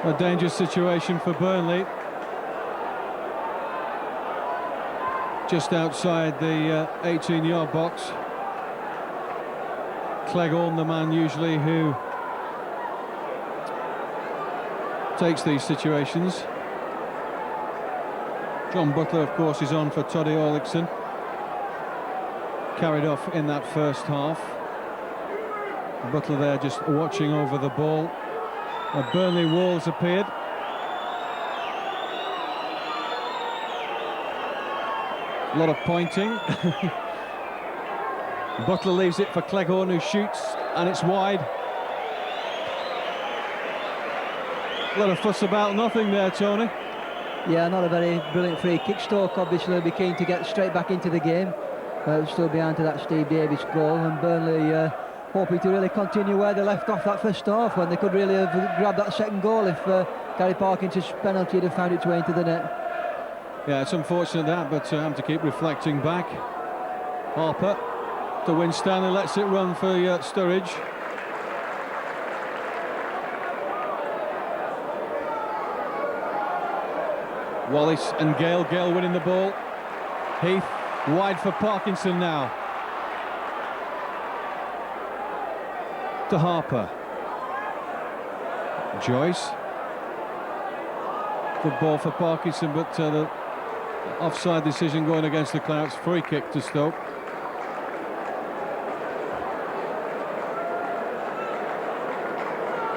A dangerous situation for Burnley. Just outside the 18-yard box. Cleghorn, the man usually who takes these situations. John Butler, of course, is on for Toddy Orlickson. Carried off in that first half. Butler there just watching over the ball. The Burnley walls appeared. A lot of pointing. Butler leaves it for Cleghorn, who shoots, and it's wide. A lot of fuss about nothing there, Tony. Yeah, not a very brilliant free kick. Stoke obviously will be keen to get straight back into the game. Still behind to that Steve Davis goal, and Burnley hoping to really continue where they left off that first half, when they could really have grabbed that second goal if Gary Parkinson's penalty had found its way into the net. Yeah, it's unfortunate that, but I have to keep reflecting back. Harper to Winstanley, lets it run for Sturridge. Wallace and Gale winning the ball. Heath wide for Parkinson now. To Harper. Joyce. Good ball for Parkinson, but the offside decision going against the Clarets. Free kick to Stoke.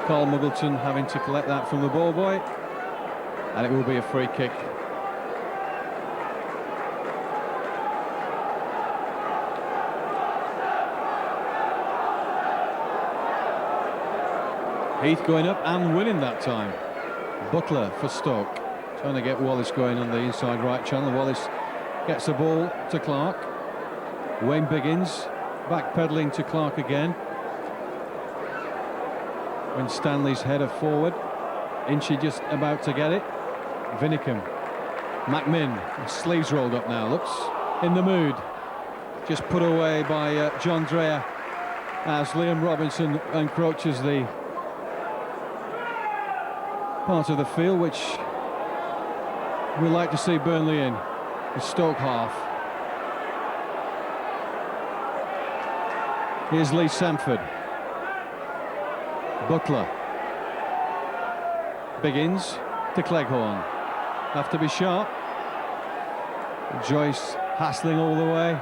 Carl Muggleton having to collect that from the ball boy, and it will be a free kick. Heath going up and winning that time. Butler for Stoke, trying to get Wallace going on the inside right channel. Wallace gets the ball to Clark. Wayne Biggins backpedaling to Clark again. When Stanley's header forward, Inchy just about to get it. Vinicum, McMinn, sleeves rolled up now, looks in the mood. Just put away by John Dreyer as Liam Robinson encroaches the part of the field which we like to see Burnley in, the Stoke half. Here's Lee Samford. Butler. Biggins to Cleghorn. Have to be sharp. Joyce hassling all the way.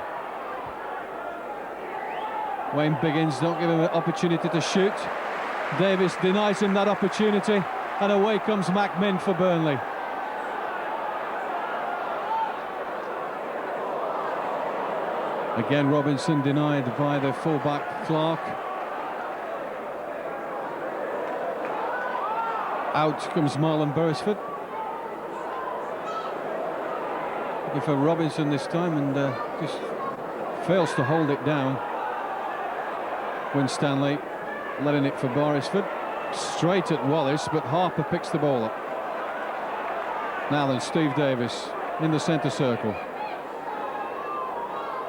Wayne Biggins don't give him an opportunity to shoot. Davis denies him that opportunity, and away comes McMinn for Burnley. Again, Robinson denied by the fullback Clark. Out comes Marlon Beresford. Looking for Robinson this time, and just fails to hold it down. Winstanley letting it for Beresford. Straight at Wallace, but Harper picks the ball up. Now then, Steve Davis in the centre circle.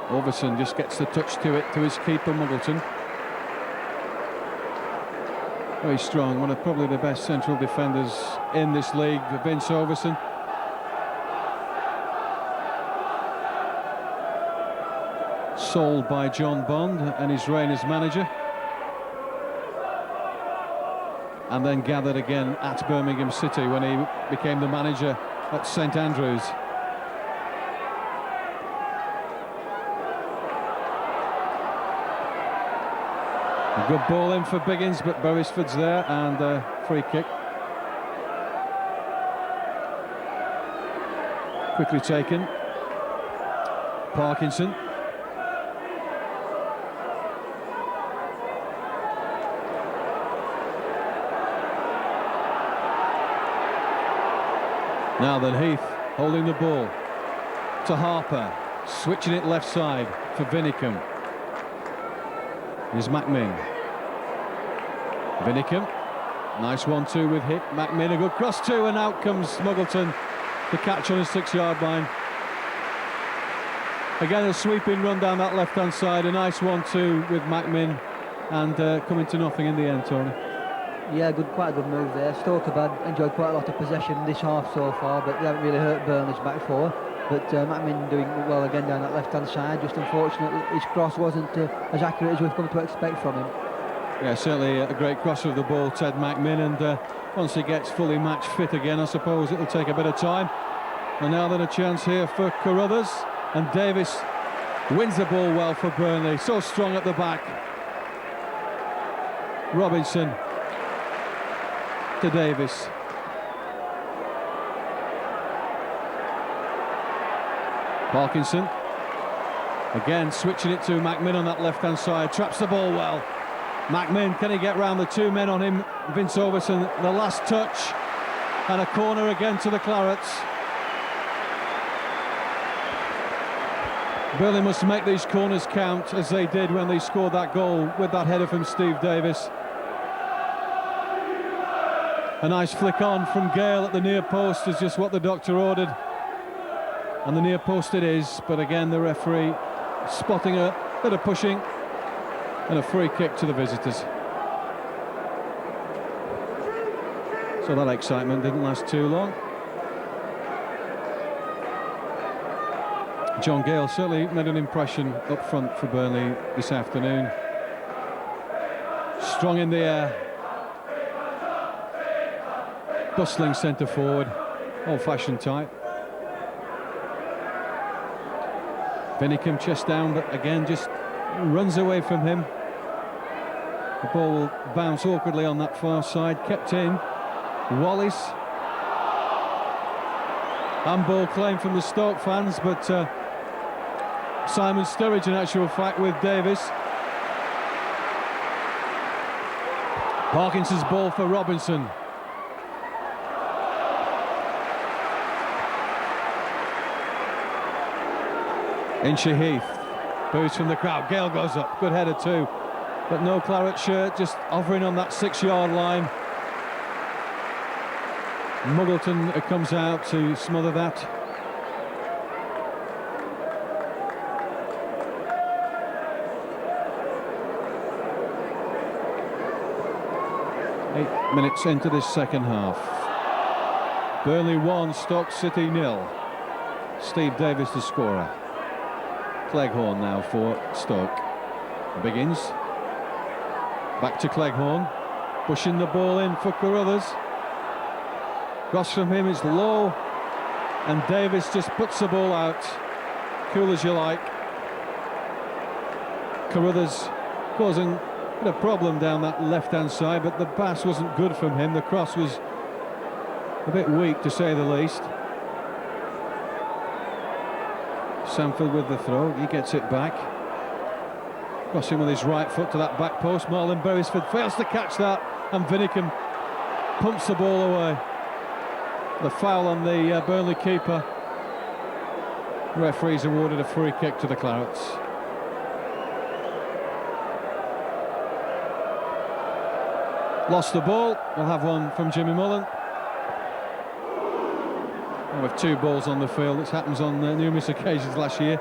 Overson just gets the touch to it, to his keeper Muggleton. Very strong, one of probably the best central defenders in this league, Vince Overson. Sold by John Bond and his reign as manager, and then gathered again at Birmingham City when he became the manager at St Andrews. A good ball in for Biggins, but Beresford's there, and free kick. Quickly taken. Parkinson. Now then, Heath holding the ball to Harper, switching it left side for Vinicum. Here's McMinn. Vinicum, nice 1-2 with hit. McMinn, a good cross too, and out comes Muggleton to catch on his 6-yard line. Again, a sweeping run down that left-hand side, a nice 1-2 with McMinn, and coming to nothing in the end, Tony. Yeah, quite a good move there. Stoke have enjoyed quite a lot of possession this half so far, but they haven't really hurt Burnley's back four. But McMinn doing well again down that left-hand side. Just unfortunately, his cross wasn't as accurate as we've come to expect from him. Yeah, certainly a great crosser of the ball, Ted McMinn, and once he gets fully match fit again, I suppose it'll take a bit of time. And now then a chance here for Carruthers, and Davis wins the ball well for Burnley. So strong at the back. Robinson to Davis. Parkinson again switching it to McMinn on that left-hand side, traps the ball well. McMinn, can he get round the two men on him? Vince Overson, the last touch, and a corner again to the Clarets. Burnley must make these corners count, as they did when they scored that goal with that header from Steve Davis. A nice flick on from Gale at the near post is just what the doctor ordered. And the near post it is, but again the referee spotting a bit of pushing, and a free kick to the visitors. So that excitement didn't last too long. John Gale certainly made an impression up front for Burnley this afternoon. Strong in the air, bustling centre forward, old-fashioned type. Vinicum chest down, but again just runs away from him. The ball will bounce awkwardly on that far side, kept in. Wallace. Handball claim from the Stoke fans, but Simon Sturridge in actual fact with Davis. Parkinson's ball for Robinson. Incher Heath, boos from the crowd. Gale goes up, good header too, but no Claret shirt, just hovering on that 6-yard line. Muggleton comes out to smother that. Eight minutes into this second half. Burnley 1, Stoke City 0. Steve Davis the scorer. Cleghorn now for Stoke. Biggins back to Cleghorn, pushing the ball in for Carruthers. Cross from him is low, and Davis just puts the ball out. Cool as you like. Carruthers causing a bit of problem down that left-hand side, but the pass wasn't good from him. The cross was a bit weak, to say the least. Sanford with the throw, he gets it back. Crossing with his right foot to that back post. Marlon Beresford fails to catch that, and Vinicum pumps the ball away. The foul on the Burnley keeper. Referees awarded a free kick to the Clarets. Lost the ball. We'll have one from Jimmy Mullen. And with two balls on the field, this happens on numerous occasions last year.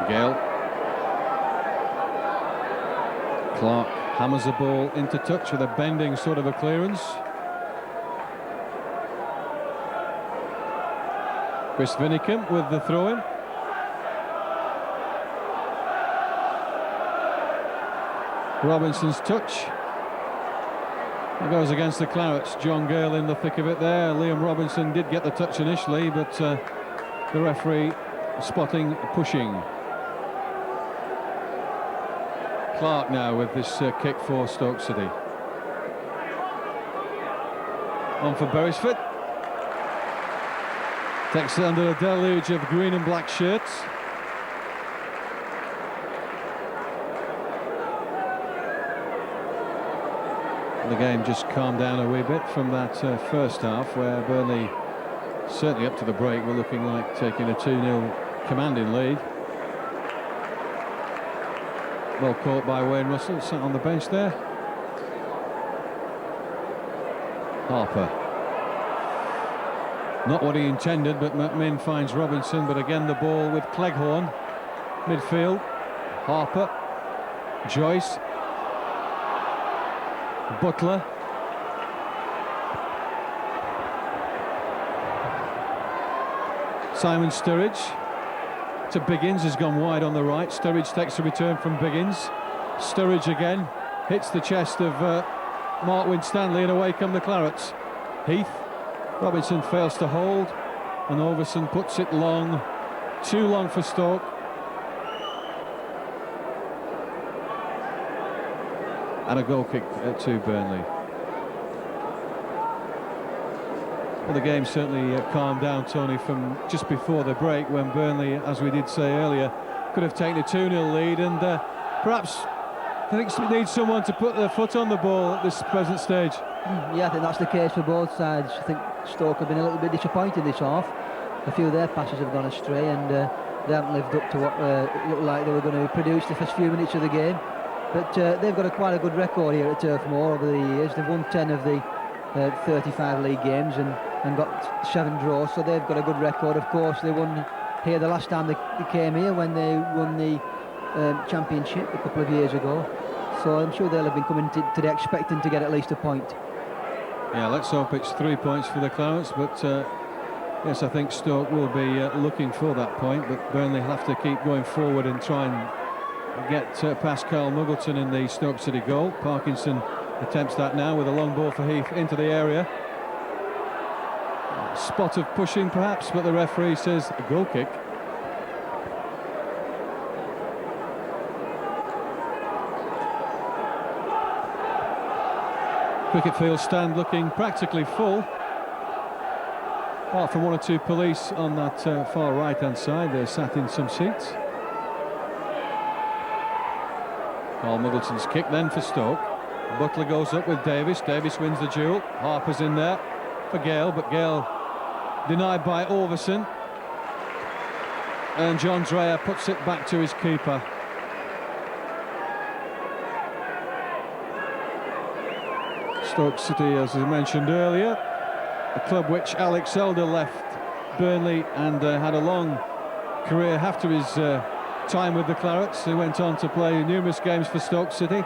Gale. Clark hammers the ball into touch with a bending sort of a clearance. Chris Vinicum with the throw-in. Robinson's touch. It goes against the Clarets. John Gale in the thick of it there. Liam Robinson did get the touch initially, but the referee spotting pushing. Clark now with this kick for Stoke City. On for Beresford. Takes it under a deluge of green and black shirts. The game just calmed down a wee bit from that first half, where Burnley, certainly up to the break, were looking like taking a 2-0 commanding lead. Well caught by Wayne Russell, sat on the bench there. Harper. Not what he intended, but McMinn finds Robinson, but again the ball with Cleghorn. Midfield, Harper, Joyce, Butler. Simon Sturridge to Biggins, has gone wide on the right. Sturridge takes a return from Biggins. Sturridge again, hits the chest of Mark Winstanley, and away come the Clarets. Heath, Robinson fails to hold, and Overson puts it long, too long for Stoke. And a goal kick to Burnley. Well, the game certainly calmed down, Tony, from just before the break, when Burnley, as we did say earlier, could have taken a 2-0 lead, and perhaps I think it needs someone to put their foot on the ball at this present stage. Yeah, I think that's the case for both sides. I think Stoke have been a little bit disappointed this half. A few of their passes have gone astray, and they haven't lived up to what it looked like they were going to produce the first few minutes of the game. But they've got quite a good record here at Turf Moor over the years. They've won 10 of the 35 league games and got 7 draws, so they've got a good record. Of course, they won here the last time they came here, when they won the championship a couple of years ago. So I'm sure they'll have been coming today expecting to get at least a point. Yeah, let's hope it's 3 points for the Clarets, but yes, I think Stoke will be looking for that point, but Burnley will have to keep going forward and try and get past Carl Muggleton in the Stoke City goal. Parkinson attempts that now with a long ball for Heath into the area. Spot of pushing perhaps, but the referee says a goal kick. Cricket field stand looking practically full, apart from 1 or 2 police on that far right hand side. They're sat in some seats. Carl Muggleton's kick then for Stoke. Butler goes up with Davis. Davis wins the duel. Harper's in there for Gale, but Gale denied by Overson, and John Dreyer puts it back to his keeper. Stoke City, as I mentioned earlier, a club which Alex Elder left Burnley and had a long career after his time with the Clarets. He went on to play numerous games for Stoke City.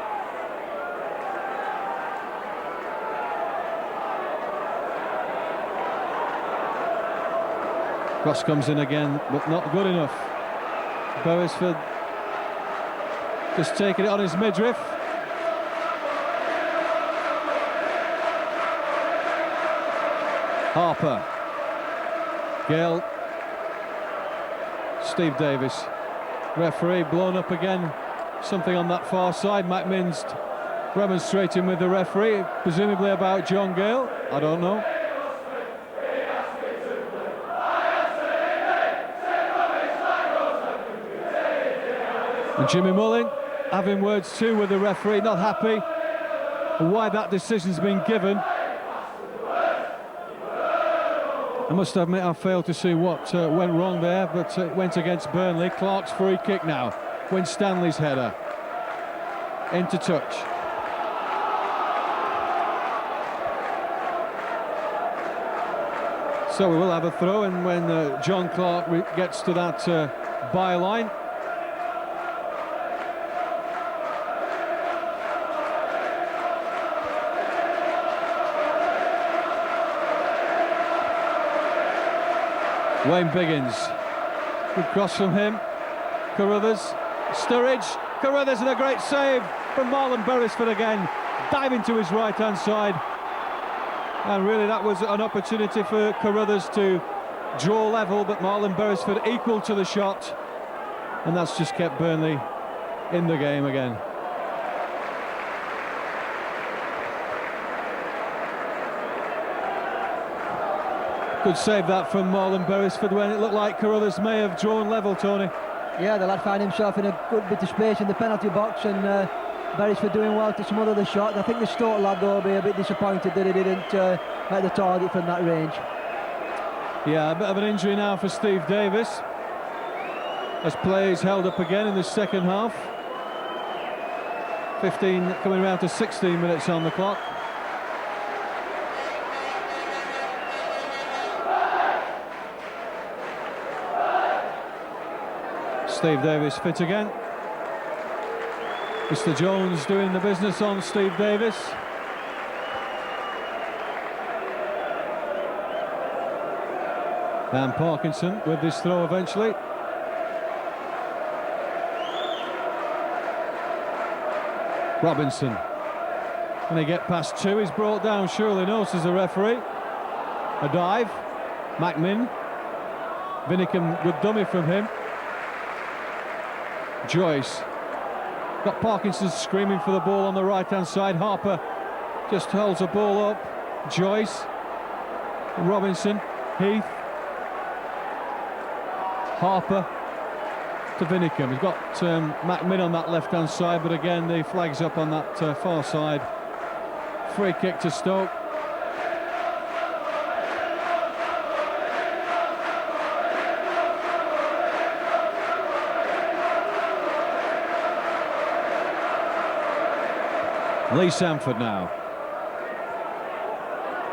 Cross comes in again, but not good enough. Beresford just taking it on his midriff. Harper, Gale, Steve Davis. Referee blown up again. Something on that far side. McMinn's remonstrating with the referee, presumably about John Gale. I don't know. And Jimmy Mullin having words too with the referee, not happy why that decision's been given. I must admit I failed to see what went wrong there, but it went against Burnley. Clark's free kick now. Winstanley's header into touch. So we will have a throw, and when John Clark gets to that byline, Wayne Biggins, good cross from him. Carruthers, Sturridge, Carruthers, and a great save from Marlon Beresford again, diving to his right hand side, and really that was an opportunity for Carruthers to draw level, but Marlon Beresford equal to the shot, and that's just kept Burnley in the game again. Good save that from Marlon Beresford when it looked like Carruthers may have drawn level, Tony. Yeah, the lad found himself in a good bit of space in the penalty box, and Beresford doing well to smother the shot. I think the Stoke lad though will be a bit disappointed that he didn't hit the target from that range. Yeah, a bit of an injury now for Steve Davis, as play is held up again in the second half. 15 coming around to 16 minutes on the clock. Steve Davis fit again. Mr. Jones doing the business on Steve Davis. And Parkinson with this throw eventually. Robinson. Can he get past two? He's brought down, surely no, says the referee. A dive. McMinn. Vinicum, good dummy from him. Joyce. Got Parkinson screaming for the ball on the right-hand side. Harper just holds the ball up. Joyce. Robinson. Heath. Harper to Vinicum. He's got McMinn on that left-hand side, but again the flag's up on that far side. Free kick to Stoke. Lee Sanford now.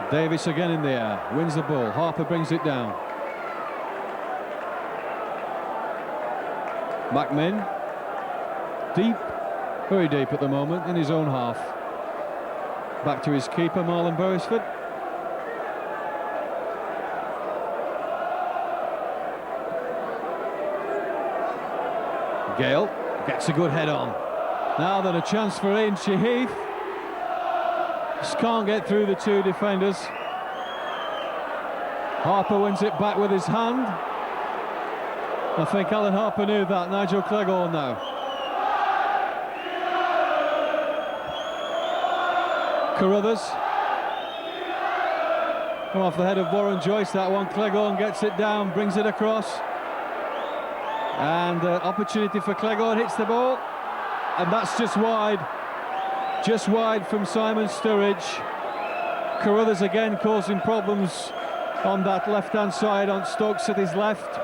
Davis again in the air, wins the ball. Harper brings it down. McMinn, deep, very deep at the moment in his own half. Back to his keeper, Marlon Beresford. Gale gets a good head on. Now then a chance for Ainsley Heath. Just can't get through the two defenders. Harper wins it back with his hand. I think Alan Harper knew that. Nigel Cleghorn now. Carruthers. Come off the head of Warren Joyce, that one. Cleghorn gets it down, brings it across. And opportunity for Cleghorn, hits the ball. And that's just wide. Just wide from Simon Sturridge. Carruthers again causing problems on that left-hand side on Stoke City's left.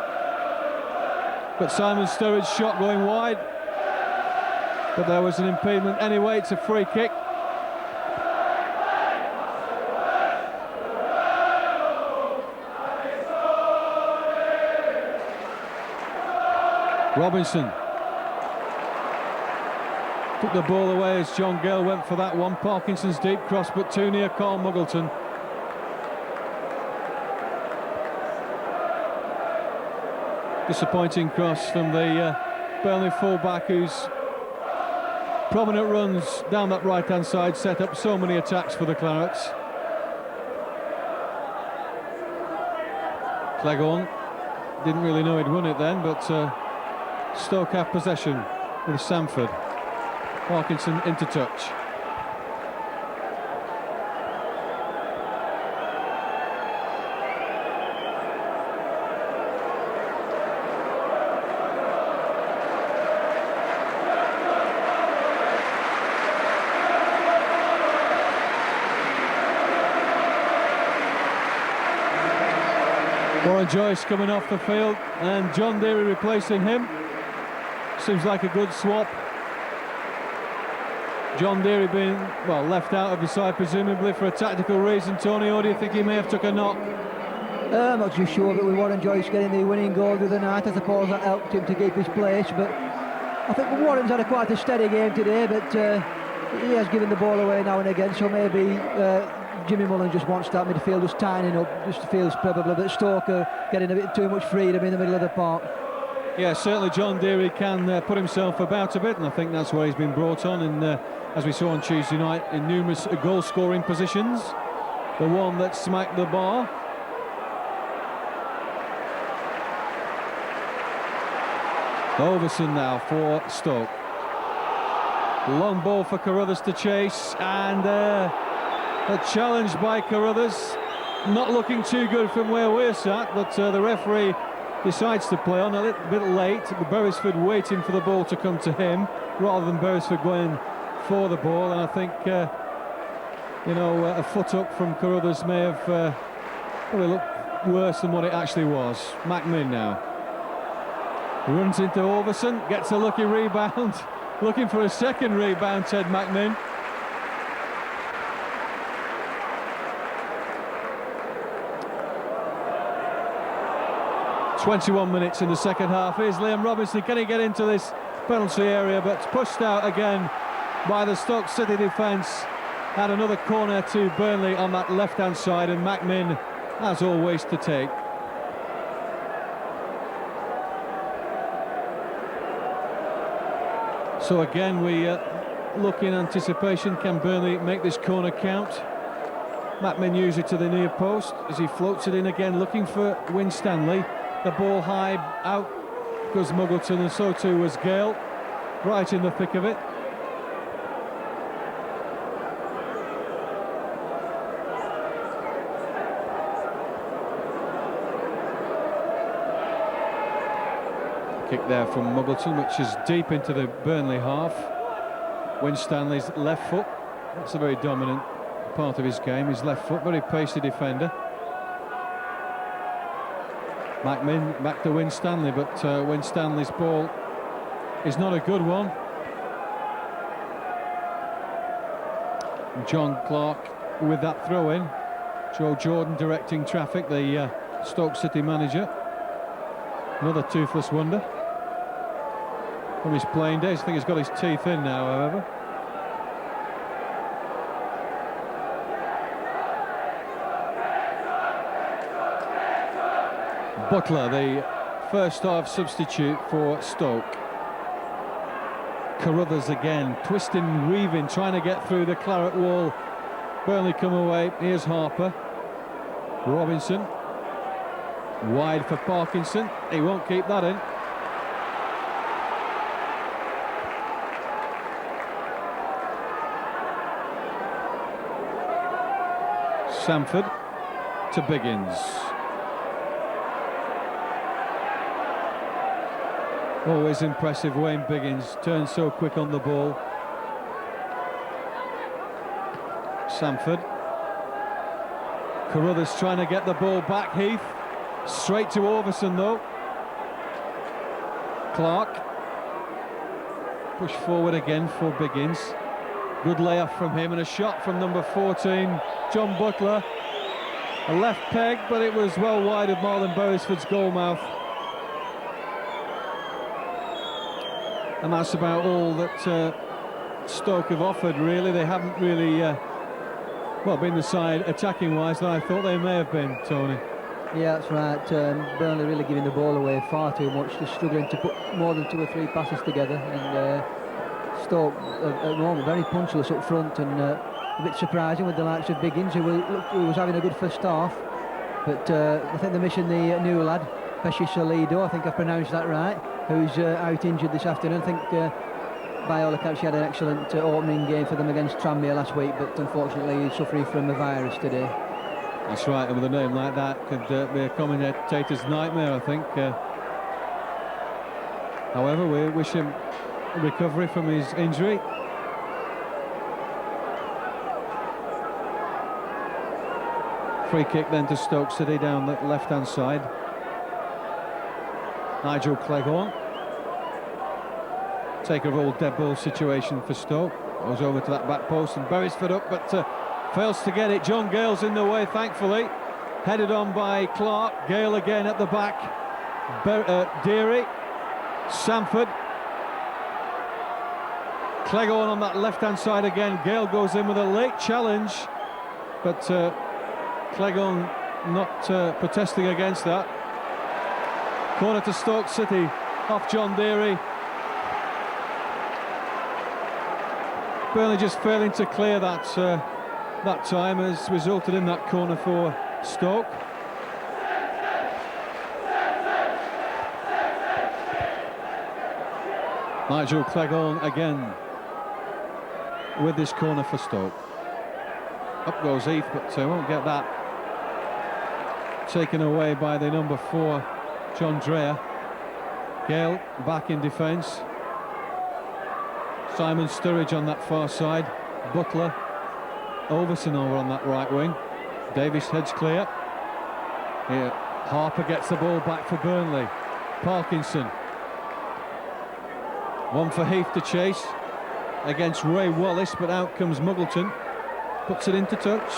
But Simon Sturridge's shot going wide. But there was an impediment anyway. It's a free kick. Robinson took the ball away as John Gale went for that one. Parkinson's deep cross, but too near Carl Muggleton. Disappointing cross from the Burnley full-back, whose prominent runs down that right-hand side set up so many attacks for the Clarets. Cleghorn didn't really know he'd won it then, but Stoke have possession with Sanford. Parkinson into touch. Warren Joyce coming off the field and John Deary replacing him. Seems like a good swap. John Deary being, well, left out of the side presumably for a tactical reason. Tony, or do you think he may have took a knock? I'm not too sure, but with Warren Joyce getting the winning goal the other night, I suppose that helped him to keep his place. But I think Warren's had quite a steady game today, but he has given the ball away now and again, so maybe Jimmy Mullen just wants that midfield just tightening up. Just feels probably that Stoke are getting a bit too much freedom in the middle of the park. Yeah, certainly John Deary can put himself about a bit, and I think that's why he's been brought on, and as we saw on Tuesday night, in numerous goal-scoring positions. The one that smacked the bar. Overson now for Stoke. Long ball for Carruthers to chase, and a challenge by Carruthers. Not looking too good from where we're sat, but the referee decides to play on a little bit late. Beresford waiting for the ball to come to him rather than Beresford going for the ball, and I think a foot up from Carruthers may have probably looked worse than what it actually was. McMinn now runs into Overson, gets a lucky rebound. Looking for a second rebound, Ted McMinn. 21 minutes in the second half. Here's Liam Robinson. Can he get into this penalty area? But pushed out again by the Stoke City defence. And another corner to Burnley on that left-hand side, and McMinn has always to take. So again, we look in anticipation. Can Burnley make this corner count? McMinn uses it to the near post as he floats it in again, looking for Winstanley. The ball high, out goes Muggleton, and so too was Gale, right in the thick of it. Kick there from Muggleton, which is deep into the Burnley half. Winstanley's left foot, that's a very dominant part of his game, his left foot, very pacey defender. McMinn back to Winstanley, but Winstanley's ball is not a good one. John Clark with that throw-in. Joe Jordan directing traffic, the Stoke City manager. Another toothless wonder from his playing days. I think he's got his teeth in now, however. Butler, the first half substitute for Stoke. Carruthers again, twisting, weaving, trying to get through the Claret wall. Burnley come away. Here's Harper. Robinson. Wide for Parkinson. He won't keep that in. Samford to Biggins. Always impressive, Wayne Biggins, turns so quick on the ball. Samford. Carruthers trying to get the ball back. Heath straight to Overson though. Clark. Push forward again for Biggins. Good layoff from him, and a shot from number 14, John Butler. A left peg, but it was well wide of Marlon Beresford's goalmouth. And that's about all that Stoke have offered, really. They haven't really, well, been the side attacking-wise that I thought they may have been, Tony. Yeah, that's right. Burnley really giving the ball away far too much, just struggling to put more than 2 or 3 passes together. And Stoke, at the moment, very punchless up front, and a bit surprising with the likes of Biggins, who was having a good first half. But I think they're missing the new lad, Pesci Solido, I think I've pronounced that right, who's out injured this afternoon. I think by all accounts she had an excellent opening game for them against Tranmere last week, but unfortunately he's suffering from a virus today. That's right, and with a name like that could be a commentator's nightmare, I think. However, we wish him recovery from his injury. Free kick then to Stoke City down the left-hand side. Nigel Cleghorn. Taker of all dead ball situation for Stoke. Goes over to that back post and Beresford up, but fails to get it. John Gale's in the way, thankfully. Headed on by Clark. Gale again at the back. Deary. Samford. Cleghorn on that left-hand side again. Gale goes in with a late challenge, but Cleghorn not protesting against that. Corner to Stoke City off John Deary. Burnley just failing to clear that that time has resulted in that corner for Stoke. Nigel Cleghorn again with this corner for Stoke. Up goes Heath, but won't get that. Taken away by the number 4, John Dreyer. Gale back in defence. Simon Sturridge on that far side. Butler. Overson over on that right wing. Davies heads clear. Here, Harper gets the ball back for Burnley. Parkinson. One for Heath to chase against Ray Wallace, but out comes Muggleton. Puts it into touch.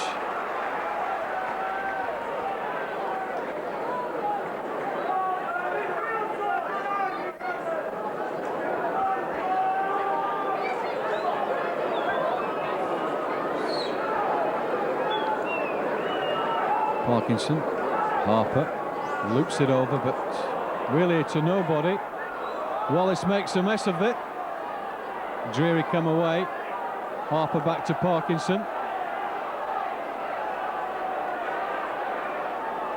Parkinson, Harper loops it over, but really to nobody. Wallace makes a mess of it. Dreary come away. Harper back to Parkinson.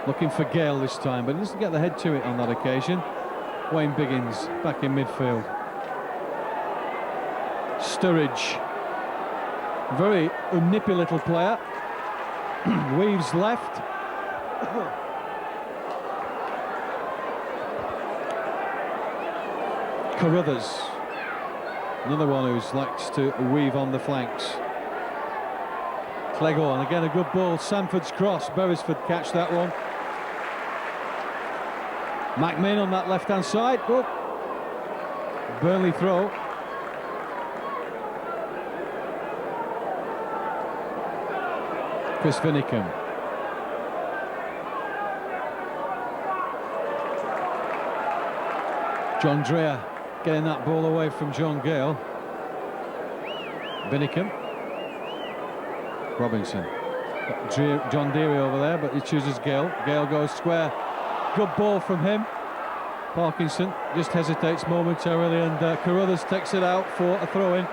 Looking for Gale this time, but he doesn't get the head to it on that occasion. Wayne Biggins back in midfield. Sturridge, very nippy little player. Weaves left. Carruthers, another one who likes to weave on the flanks. Cleghorn, again a good ball. Sanford's cross, Beresford catch that one. McMinn on that left-hand side. Oh. Burnley throw. Chris Vinicum. John Dreher getting that ball away from John Gale. Vinicum. Robinson. John Deary over there, but he chooses Gale. Gale goes square. Good ball from him. Parkinson just hesitates momentarily, and Carruthers takes it out for a throw-in.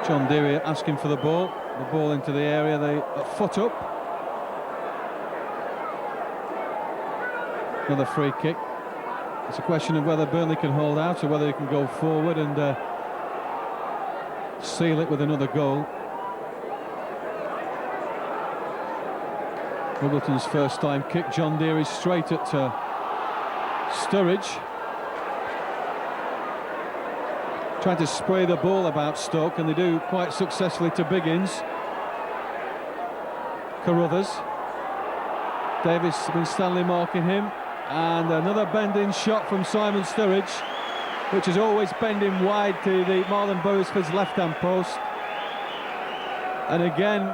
John Deary asking for the ball into the area, a foot up. Another free kick. It's a question of whether Burnley can hold out or whether they can go forward and seal it with another goal. Middleton's first time kick. John Deary straight at Sturridge. Trying to spray the ball about Stoke, and they do quite successfully to Biggins. Carruthers. Davis and Stanley marking him, and another bending shot from Simon Sturridge, which is always bending wide to the Marlon Beresford's left-hand post. And again,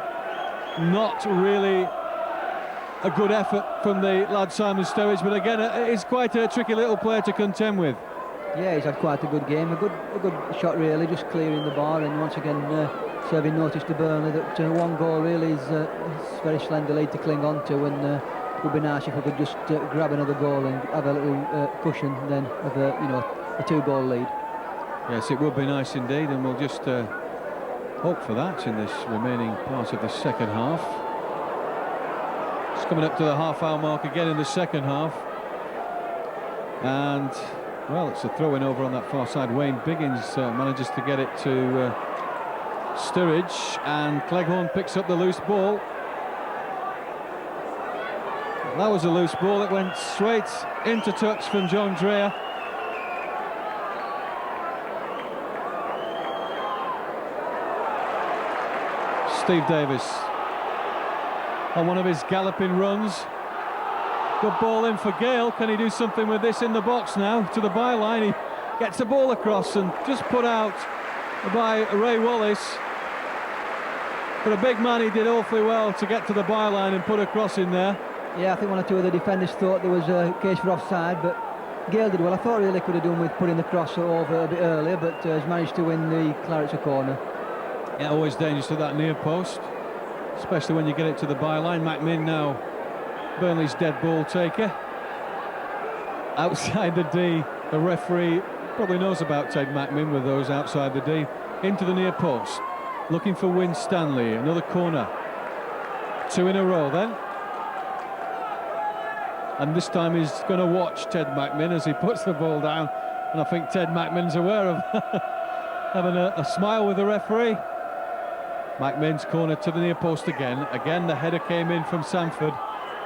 not really a good effort from the lad Simon Sturridge, but again, he's quite a tricky little player to contend with. Yeah, he's had quite a good game, a good shot really, just clearing the bar, and once again serving notice to Burnley that one goal really is very slender lead to cling on to, and it would be nice if we could just grab another goal and have a little cushion then of a two-goal lead. Yes, it would be nice indeed, and we'll just hope for that in this remaining part of the second half. It's coming up to the half-hour mark again in the second half, and well, it's a throw-in over on that far side. Wayne Biggins manages to get it to Sturridge, and Cleghorn picks up the loose ball. That was a loose ball. It went straight into touch from John Dreher. Steve Davis on one of his galloping runs. Good ball in for Gale. Can he do something with this in the box now? To the byline, he gets the ball across and just put out by Ray Wallace. For a big man, he did awfully well to get to the byline and put a cross in there. Yeah, I think one or two of the defenders thought there was a case for offside, but Gale did well. I thought really could have done with putting the cross over a bit earlier, but has managed to win the Clarets a corner. Yeah, always dangerous to that near post, especially when you get it to the byline. McMinn now Burnley's dead ball taker. Outside the D, the referee probably knows about Ted McMinn with those outside the D. Into the near post, looking for Win Stanley, another corner. Two in a row then. And this time he's going to watch Ted McMinn as he puts the ball down, and I think Ted McMinn's aware of having a smile with the referee. McMinn's corner to the near post again. Again the header came in from Sanford.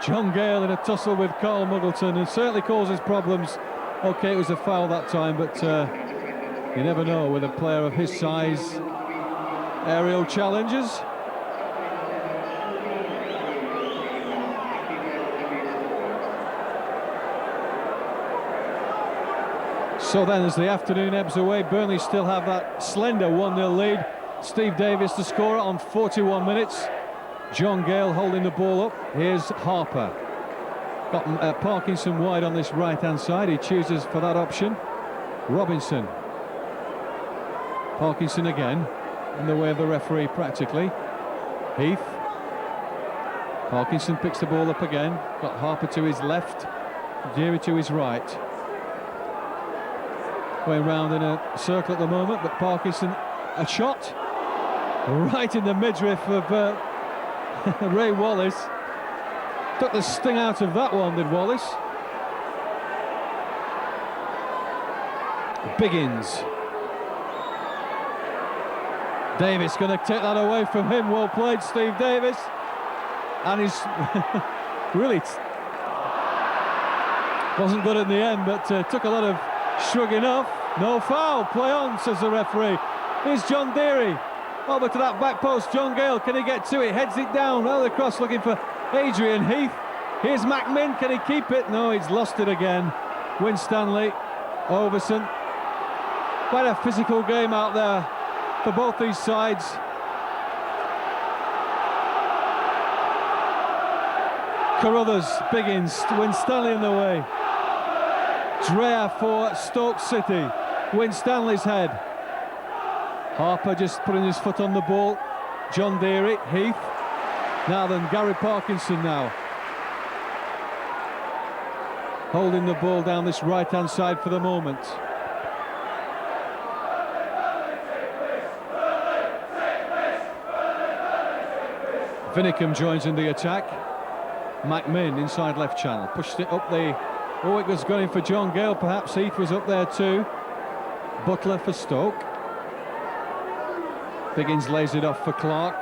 John Gale in a tussle with Carl Muggleton, and certainly causes problems. Okay, it was a foul that time, but you never know with a player of his size. Aerial challenges. So then, as the afternoon ebbs away, Burnley still have that slender 1-0 lead. Steve Davis the scorer on 41 minutes. John Gale holding the ball up. Here's Harper. Got Parkinson wide on this right-hand side. He chooses for that option. Robinson Parkinson again, in the way of the referee practically. Heath. Parkinson picks the ball up again. Got Harper to his left, Deary to his right. Going round in a circle at the moment, but Parkinson, a shot right in the midriff of Ray Wallace. Took the sting out of that one, did Wallace. Biggins. Davis going to take that away from him. Well played, Steve Davis. And he's really wasn't good in the end, but took a lot of shrugging off. No foul, play on, says the referee. Here's John Deary. Over to that back post, John Gale, can he get to it? Heads it down, well across looking for Adrian Heath. Here's McMinn, can he keep it? No, he's lost it again. Winstanley, Overson. Quite a physical game out there for both these sides. Carruthers, Biggins, Winstanley in the way. Dreyer for Stoke City. Winstanley's head. Harper just putting his foot on the ball. John Deary, Heath. Now then, Gary Parkinson now. Holding the ball down this right-hand side for the moment. Vinicum joins in the attack. McMinn inside left channel, pushed it up the... Oh, it was going for John Gale, perhaps. Heath was up there too. Butler for Stoke. Biggins lays it off for Clark.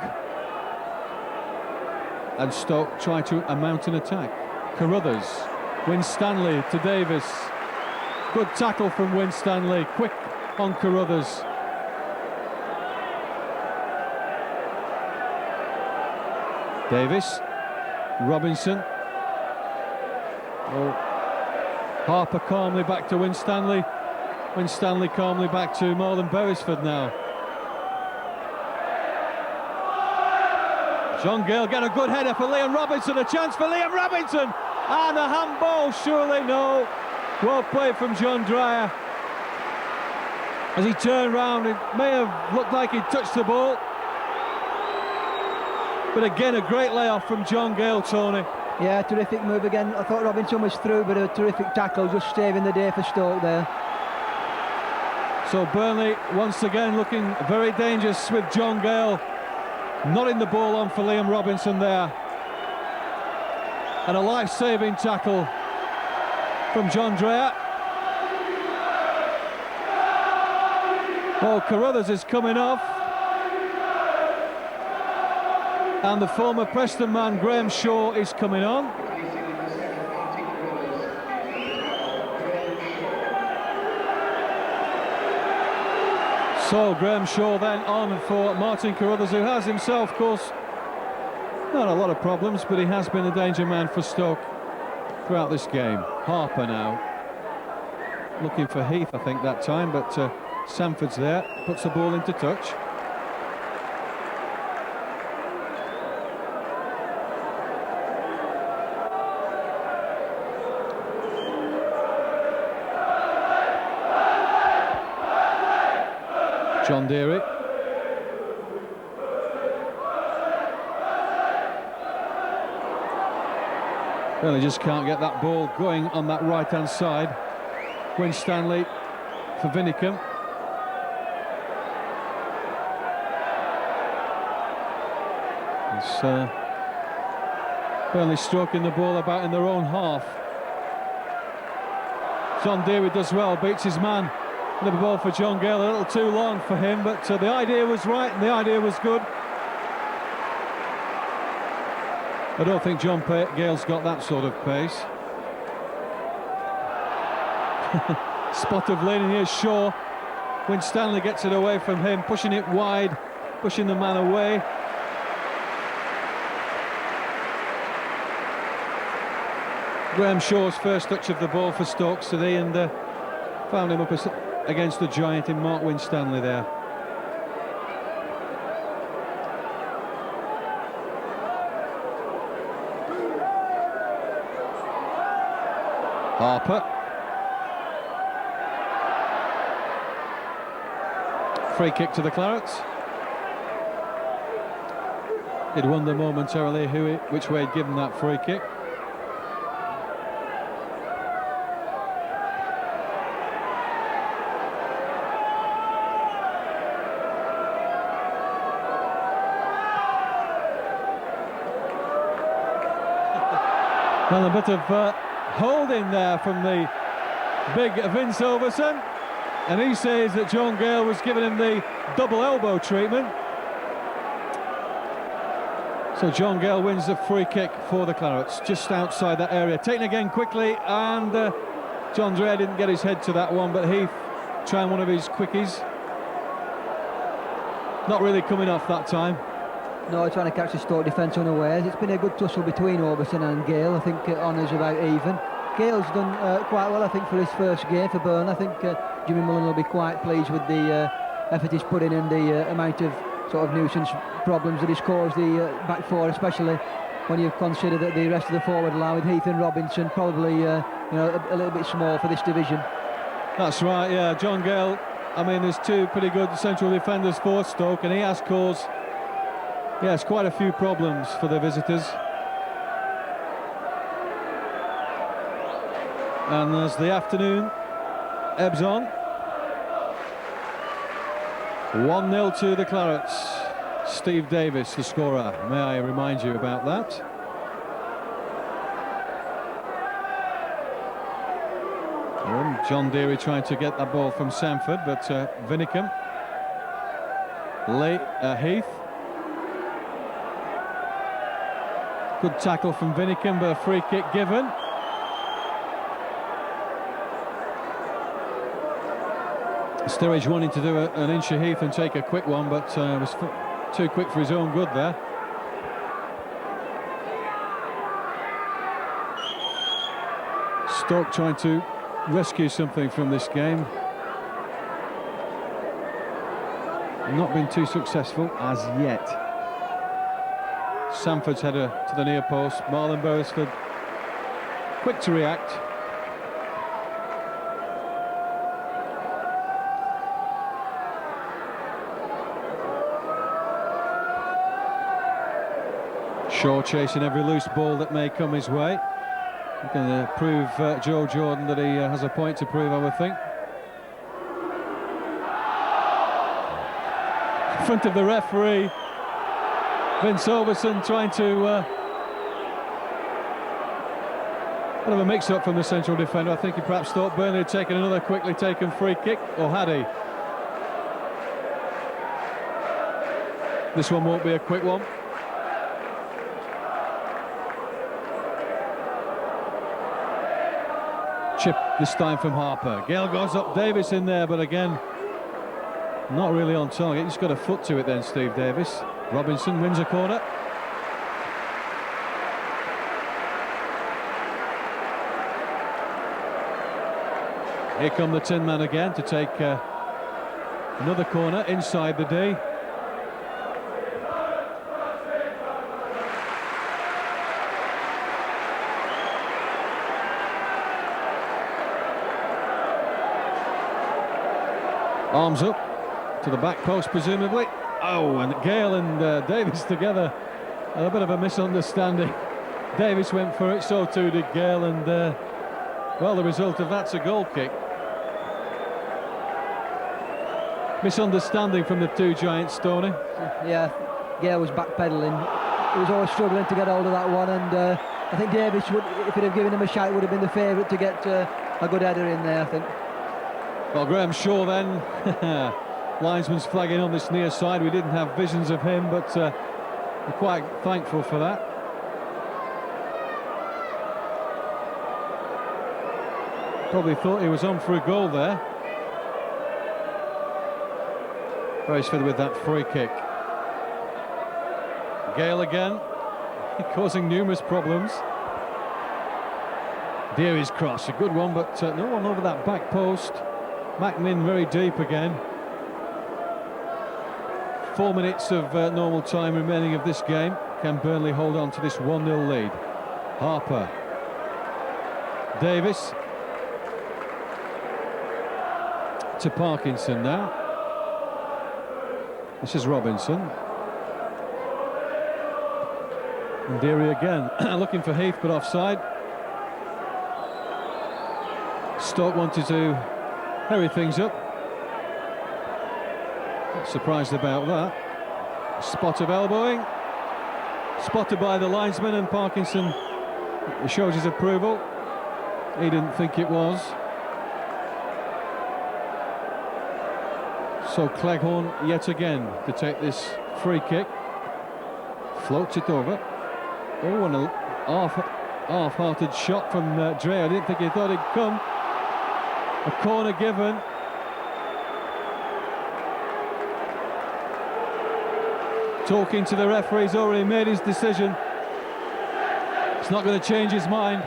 And Stoke try to mount an attack. Carruthers, Winstanley to Davis. Good tackle from Winstanley, quick on Carruthers. Davis, Robinson. Oh. Harper calmly back to Winstanley. Winstanley calmly back to Marlon Beresford now. John Gale get a good header for Liam Robinson, a chance for Liam Robinson, and a handball, surely no. Well played from John Dreyer. As he turned round, it may have looked like he touched the ball. But again, a great layoff from John Gale, Tony. Yeah, terrific move again. I thought Robinson was through, but a terrific tackle, just saving the day for Stoke there. So Burnley once again looking very dangerous with John Gale nodding the ball on for Liam Robinson there. And a life-saving tackle from John Dreyer. Oh, Carruthers is coming off. And the former Preston man, Graham Shaw, is coming on. So Graham Shaw then on for Martin Carruthers, who has himself, of course, not a lot of problems, but he has been a danger man for Stoke throughout this game. Harper now. Looking for Heath, I think, that time, but Sanford's there, puts the ball into touch. John Deary. Really just can't get that ball going on that right-hand side. Winstanley for Vinicum. It's Burnley stroking the ball about in their own half. John Deary does well, beats his man. The ball for John Gale, a little too long for him, but the idea was right and the idea was good. I don't think John Gale's got that sort of pace. Spot of leaning, here's Shaw. Winstanley gets it away from him, pushing it wide, pushing the man away. Graham Shaw's first touch of the ball for Stoke City, and found him up against the giant in Mark Winstanley there. Harper. Free kick to the Clarets. He'd wonder momentarily which way he'd given that free kick. Well, a bit of holding there from the big Vince Overson, and he says that John Gale was giving him the double elbow treatment. So John Gale wins the free kick for the Clarets, just outside that area. Taken again quickly, and John Drea didn't get his head to that one, but Heath trying one of his quickies. Not really coming off that time. No, trying to catch the Stoke defence unawares. It's been a good tussle between Overson and Gale. I think honours about even. Gale's done quite well, I think, for his first game for Burnley. I think Jimmy Mullen will be quite pleased with the effort he's put in and the amount of sort of nuisance problems that he's caused the back four, especially when you consider that the rest of the forward line with Heath and Robinson probably you know, a little bit small for this division. That's right, yeah. John Gale, I mean, there's two pretty good central defenders for Stoke, and he has caused, yes, quite a few problems for the visitors. And as the afternoon ebbs on, 1-0 to the Clarets. Steve Davis, the scorer. May I remind you about that? John Deary trying to get that ball from Sanford, but Vinicum. Heath. Good tackle from Vinicum, but a free kick given. Sturridge wanting to do an inch of Heath and take a quick one, but was too quick for his own good there. Stoke trying to rescue something from this game. Not been too successful as yet. Sanford's header to the near post. Marlon Beresford quick to react. Shaw chasing every loose ball that may come his way. He's going to prove Joe Jordan that he has a point to prove, I would think. In front of the referee, Vince Overson trying to bit of a mix-up from the central defender. I think he perhaps thought Burnley had taken another quickly taken free kick, or had he? This one won't be a quick one. Chip this time from Harper. Gale goes up, Davis in there, but again, not really on target. He's got a foot to it then, Steve Davis. Robinson wins a corner. Here come the Tin Man again to take another corner inside the D. Arms up to the back post, presumably. Oh, and Gale and Davis together. A bit of a misunderstanding. Davis went for it, so too did Gale, and well, the result of that's a goal kick. Misunderstanding from the two giants, Stoney. Yeah, Gale was backpedaling. He was always struggling to get hold of that one, and I think Davis would, if he'd have given him a shot, would have been the favourite to get a good header in there, I think. Well, Graham Shaw then, linesman's flagging on this near side. We didn't have visions of him, but we're quite thankful for that. Probably thought he was on for a goal there. Beresford with that free kick. Gale again, causing numerous problems. Deary's cross, a good one, but no one over that back post. Macmin very deep again. 4 minutes of normal time remaining of this game. Can Burnley hold on to this 1-0 lead? Harper. Davis. To Parkinson now. This is Robinson. And Deary again, looking for Heath, but offside. Stoke wanted to hurry things up. Not surprised about that. Spot of elbowing. Spotted by the linesman, and Parkinson shows his approval. He didn't think it was. So Cleghorn yet again to take this free kick. Floats it over. Oh, and a half-hearted shot from Dre. I didn't think he thought he'd come. A corner given. Talking to the referee, he's already made his decision. It's not going to change his mind.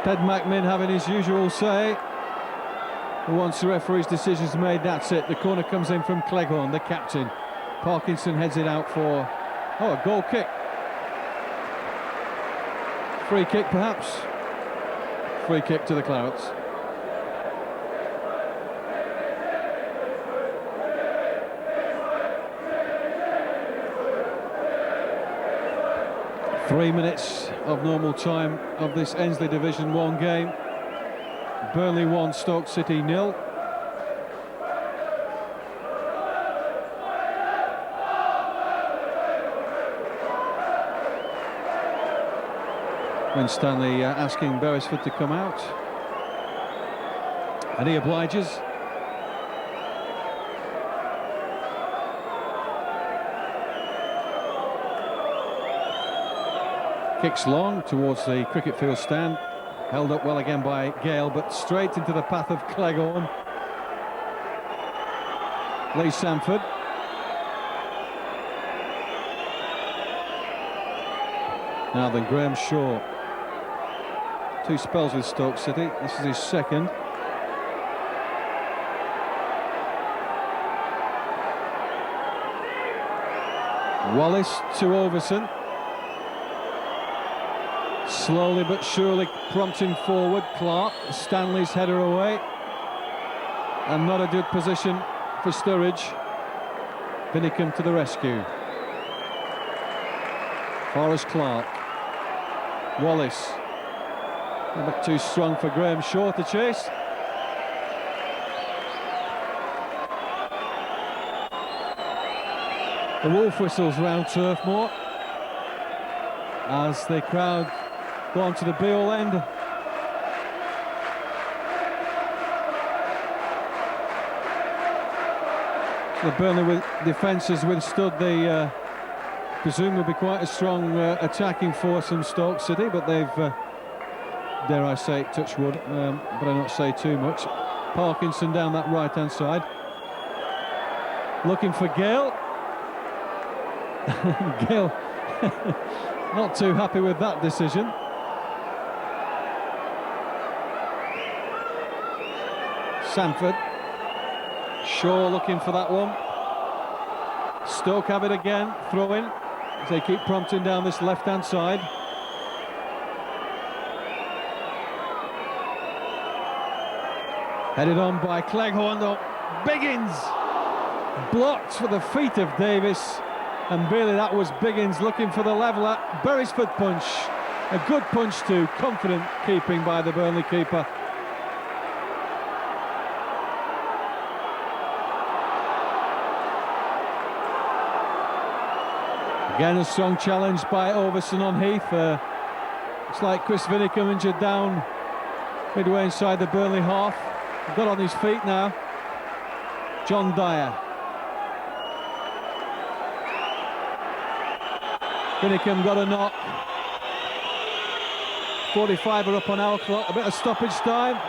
Ted McMinn having his usual say. Once the referee's decision's made, that's it. The corner comes in from Cleghorn, the captain. Parkinson heads it out for, a goal kick. Free kick, perhaps. Free kick to the Clarets. Three minutes of normal time of this Endsleigh Division 1 game. Burnley 1, Stoke City 0. When Stanley asking Beresford to come out, and he obliges. Kicks long towards the cricket field stand, held up well again by Gale, but straight into the path of Cleghorn. Lee Sanford. Now then, Graham Shaw. 2 spells with Stoke City. This is his second. Wallace to Overson. Slowly but surely prompting forward. Clark, Stanley's header away. And not a good position for Sturridge. Binnicum to the rescue. Forrest Clark. Wallace. A bit too strong for Graham Shaw to chase. The wolf whistles round Turf Moor as the crowd go on to the Beale end. The Burnley defence has withstood the presumably quite a strong attacking force from Stoke City, but they've, dare I say it, touch wood, but I not say too much. Parkinson down that right-hand side. Looking for Gale. Gale not too happy with that decision. Sanford. Shaw looking for that one. Stoke have it again, throw in, as they keep prompting down this left-hand side. Headed on by Cleghorn, though. Biggins blocked for the feet of Davis, and really that was Biggins looking for the leveller. Beresford punch, a good punch too, confident keeping by the Burnley keeper. Again, a strong challenge by Overson on Heath. It's like Chris Binnicum injured down midway inside the Burnley half. Got on his feet now. John Dyer. Binnicum got a knock. 45 are up on our clock. A bit of stoppage time.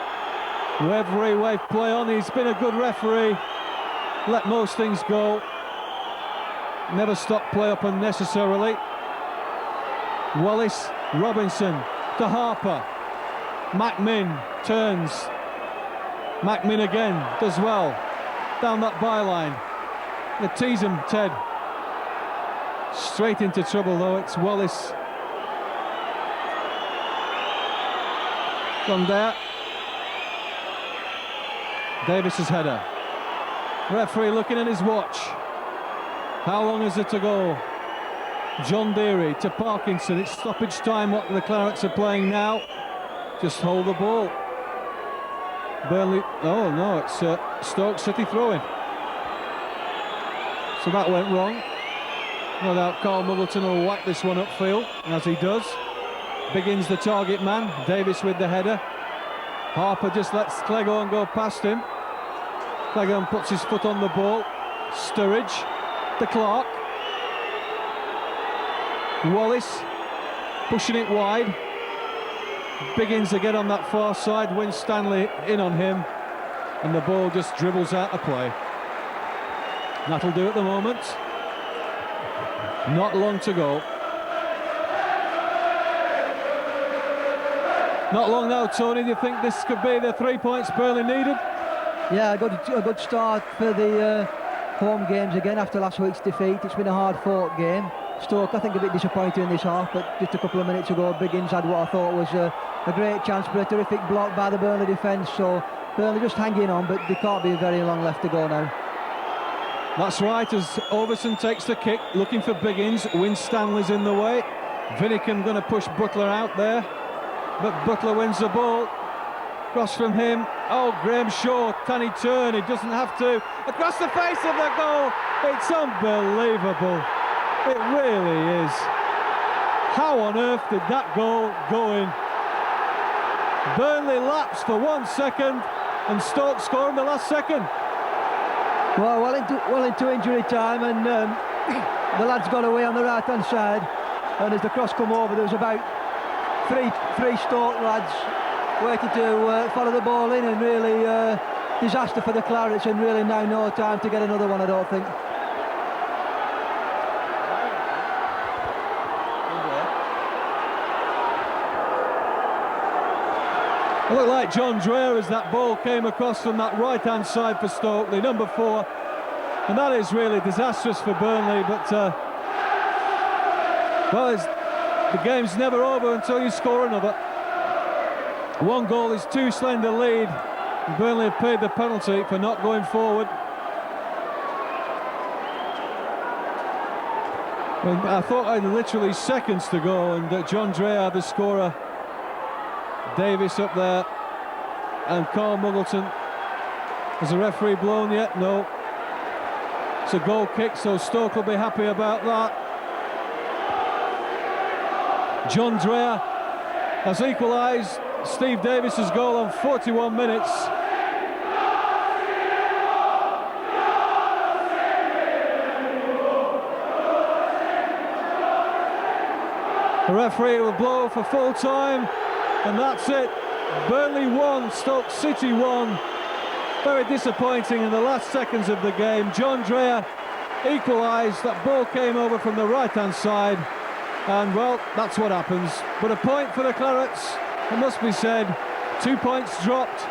Referee wave play on. He's been a good referee. Let most things go. Never stop play up unnecessarily. Wallace, Robinson to Harper. McMinn turns. McMinn again does well. Down that byline. They tease him, Ted. Straight into trouble though. It's Wallace. From there. Davis's header. Referee looking at his watch. How long is it to go? John Deary to Parkinson. It's stoppage time what the Clarets are playing now. Just hold the ball. Burnley, oh no, it's Stoke City throwing. So that went wrong. No doubt Carl Muggleton will whack this one upfield, as he does. Biggins the target man, Davis with the header. Harper just lets Cleghorn go past him. Cleghorn puts his foot on the ball. Sturridge to Clark. Wallace pushing it wide. Biggins again on that far side, Winstanley in on him, and the ball just dribbles out of play. That'll do at the moment. Not long to go. Not long now, Tony. Do you think this could be the 3 points Burnley needed? Yeah, a good start for the home games again after last week's defeat. It's been a hard-fought game. Stoke, I think, a bit disappointed in this half, but just a couple of minutes ago, Biggins had what I thought was a great chance, but a terrific block by the Burnley defence. So Burnley just hanging on, but there can't be very long left to go now. That's right, as Overson takes the kick, looking for Biggins. Winstanley's in the way. Vinnican going to push Butler out there, but Butler wins the ball. Cross from him. Oh, Graham Shaw, can he turn? He doesn't have to. Across the face of the goal. It's unbelievable. It really is. How on earth did that goal go in? Burnley lapsed for 1 second and Stoke score in the last second. Well into injury time, and the lads got away on the right hand side, and as the cross come over, there was about three Stoke lads waiting to follow the ball in, and really disaster for the Clarets, and really now no time to get another one, I don't think. It looked like John Dreher as that ball came across from that right-hand side for Stoke, the number 4. And that is really disastrous for Burnley, but well, the game's never over until you score another. 1 goal is too slender lead. Burnley have paid the penalty for not going forward. And I thought I had literally seconds to go, and John Dreher, the scorer. Davis up there, and Carl Muggleton. Has the referee blown yet? No. It's a goal kick, so Stoke will be happy about that. John Dreher has equalised Steve Davis's goal on 41 minutes. The referee will blow for full time. And that's it. Burnley 1, Stoke City 1. Very disappointing in the last seconds of the game. John Dreher equalised. That ball came over from the right-hand side. And, well, that's what happens. But a point for the Clarets, it must be said. 2 points dropped.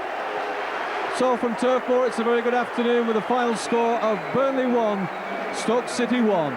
So from Turf Moor, it's a very good afternoon with a final score of Burnley 1, Stoke City 1.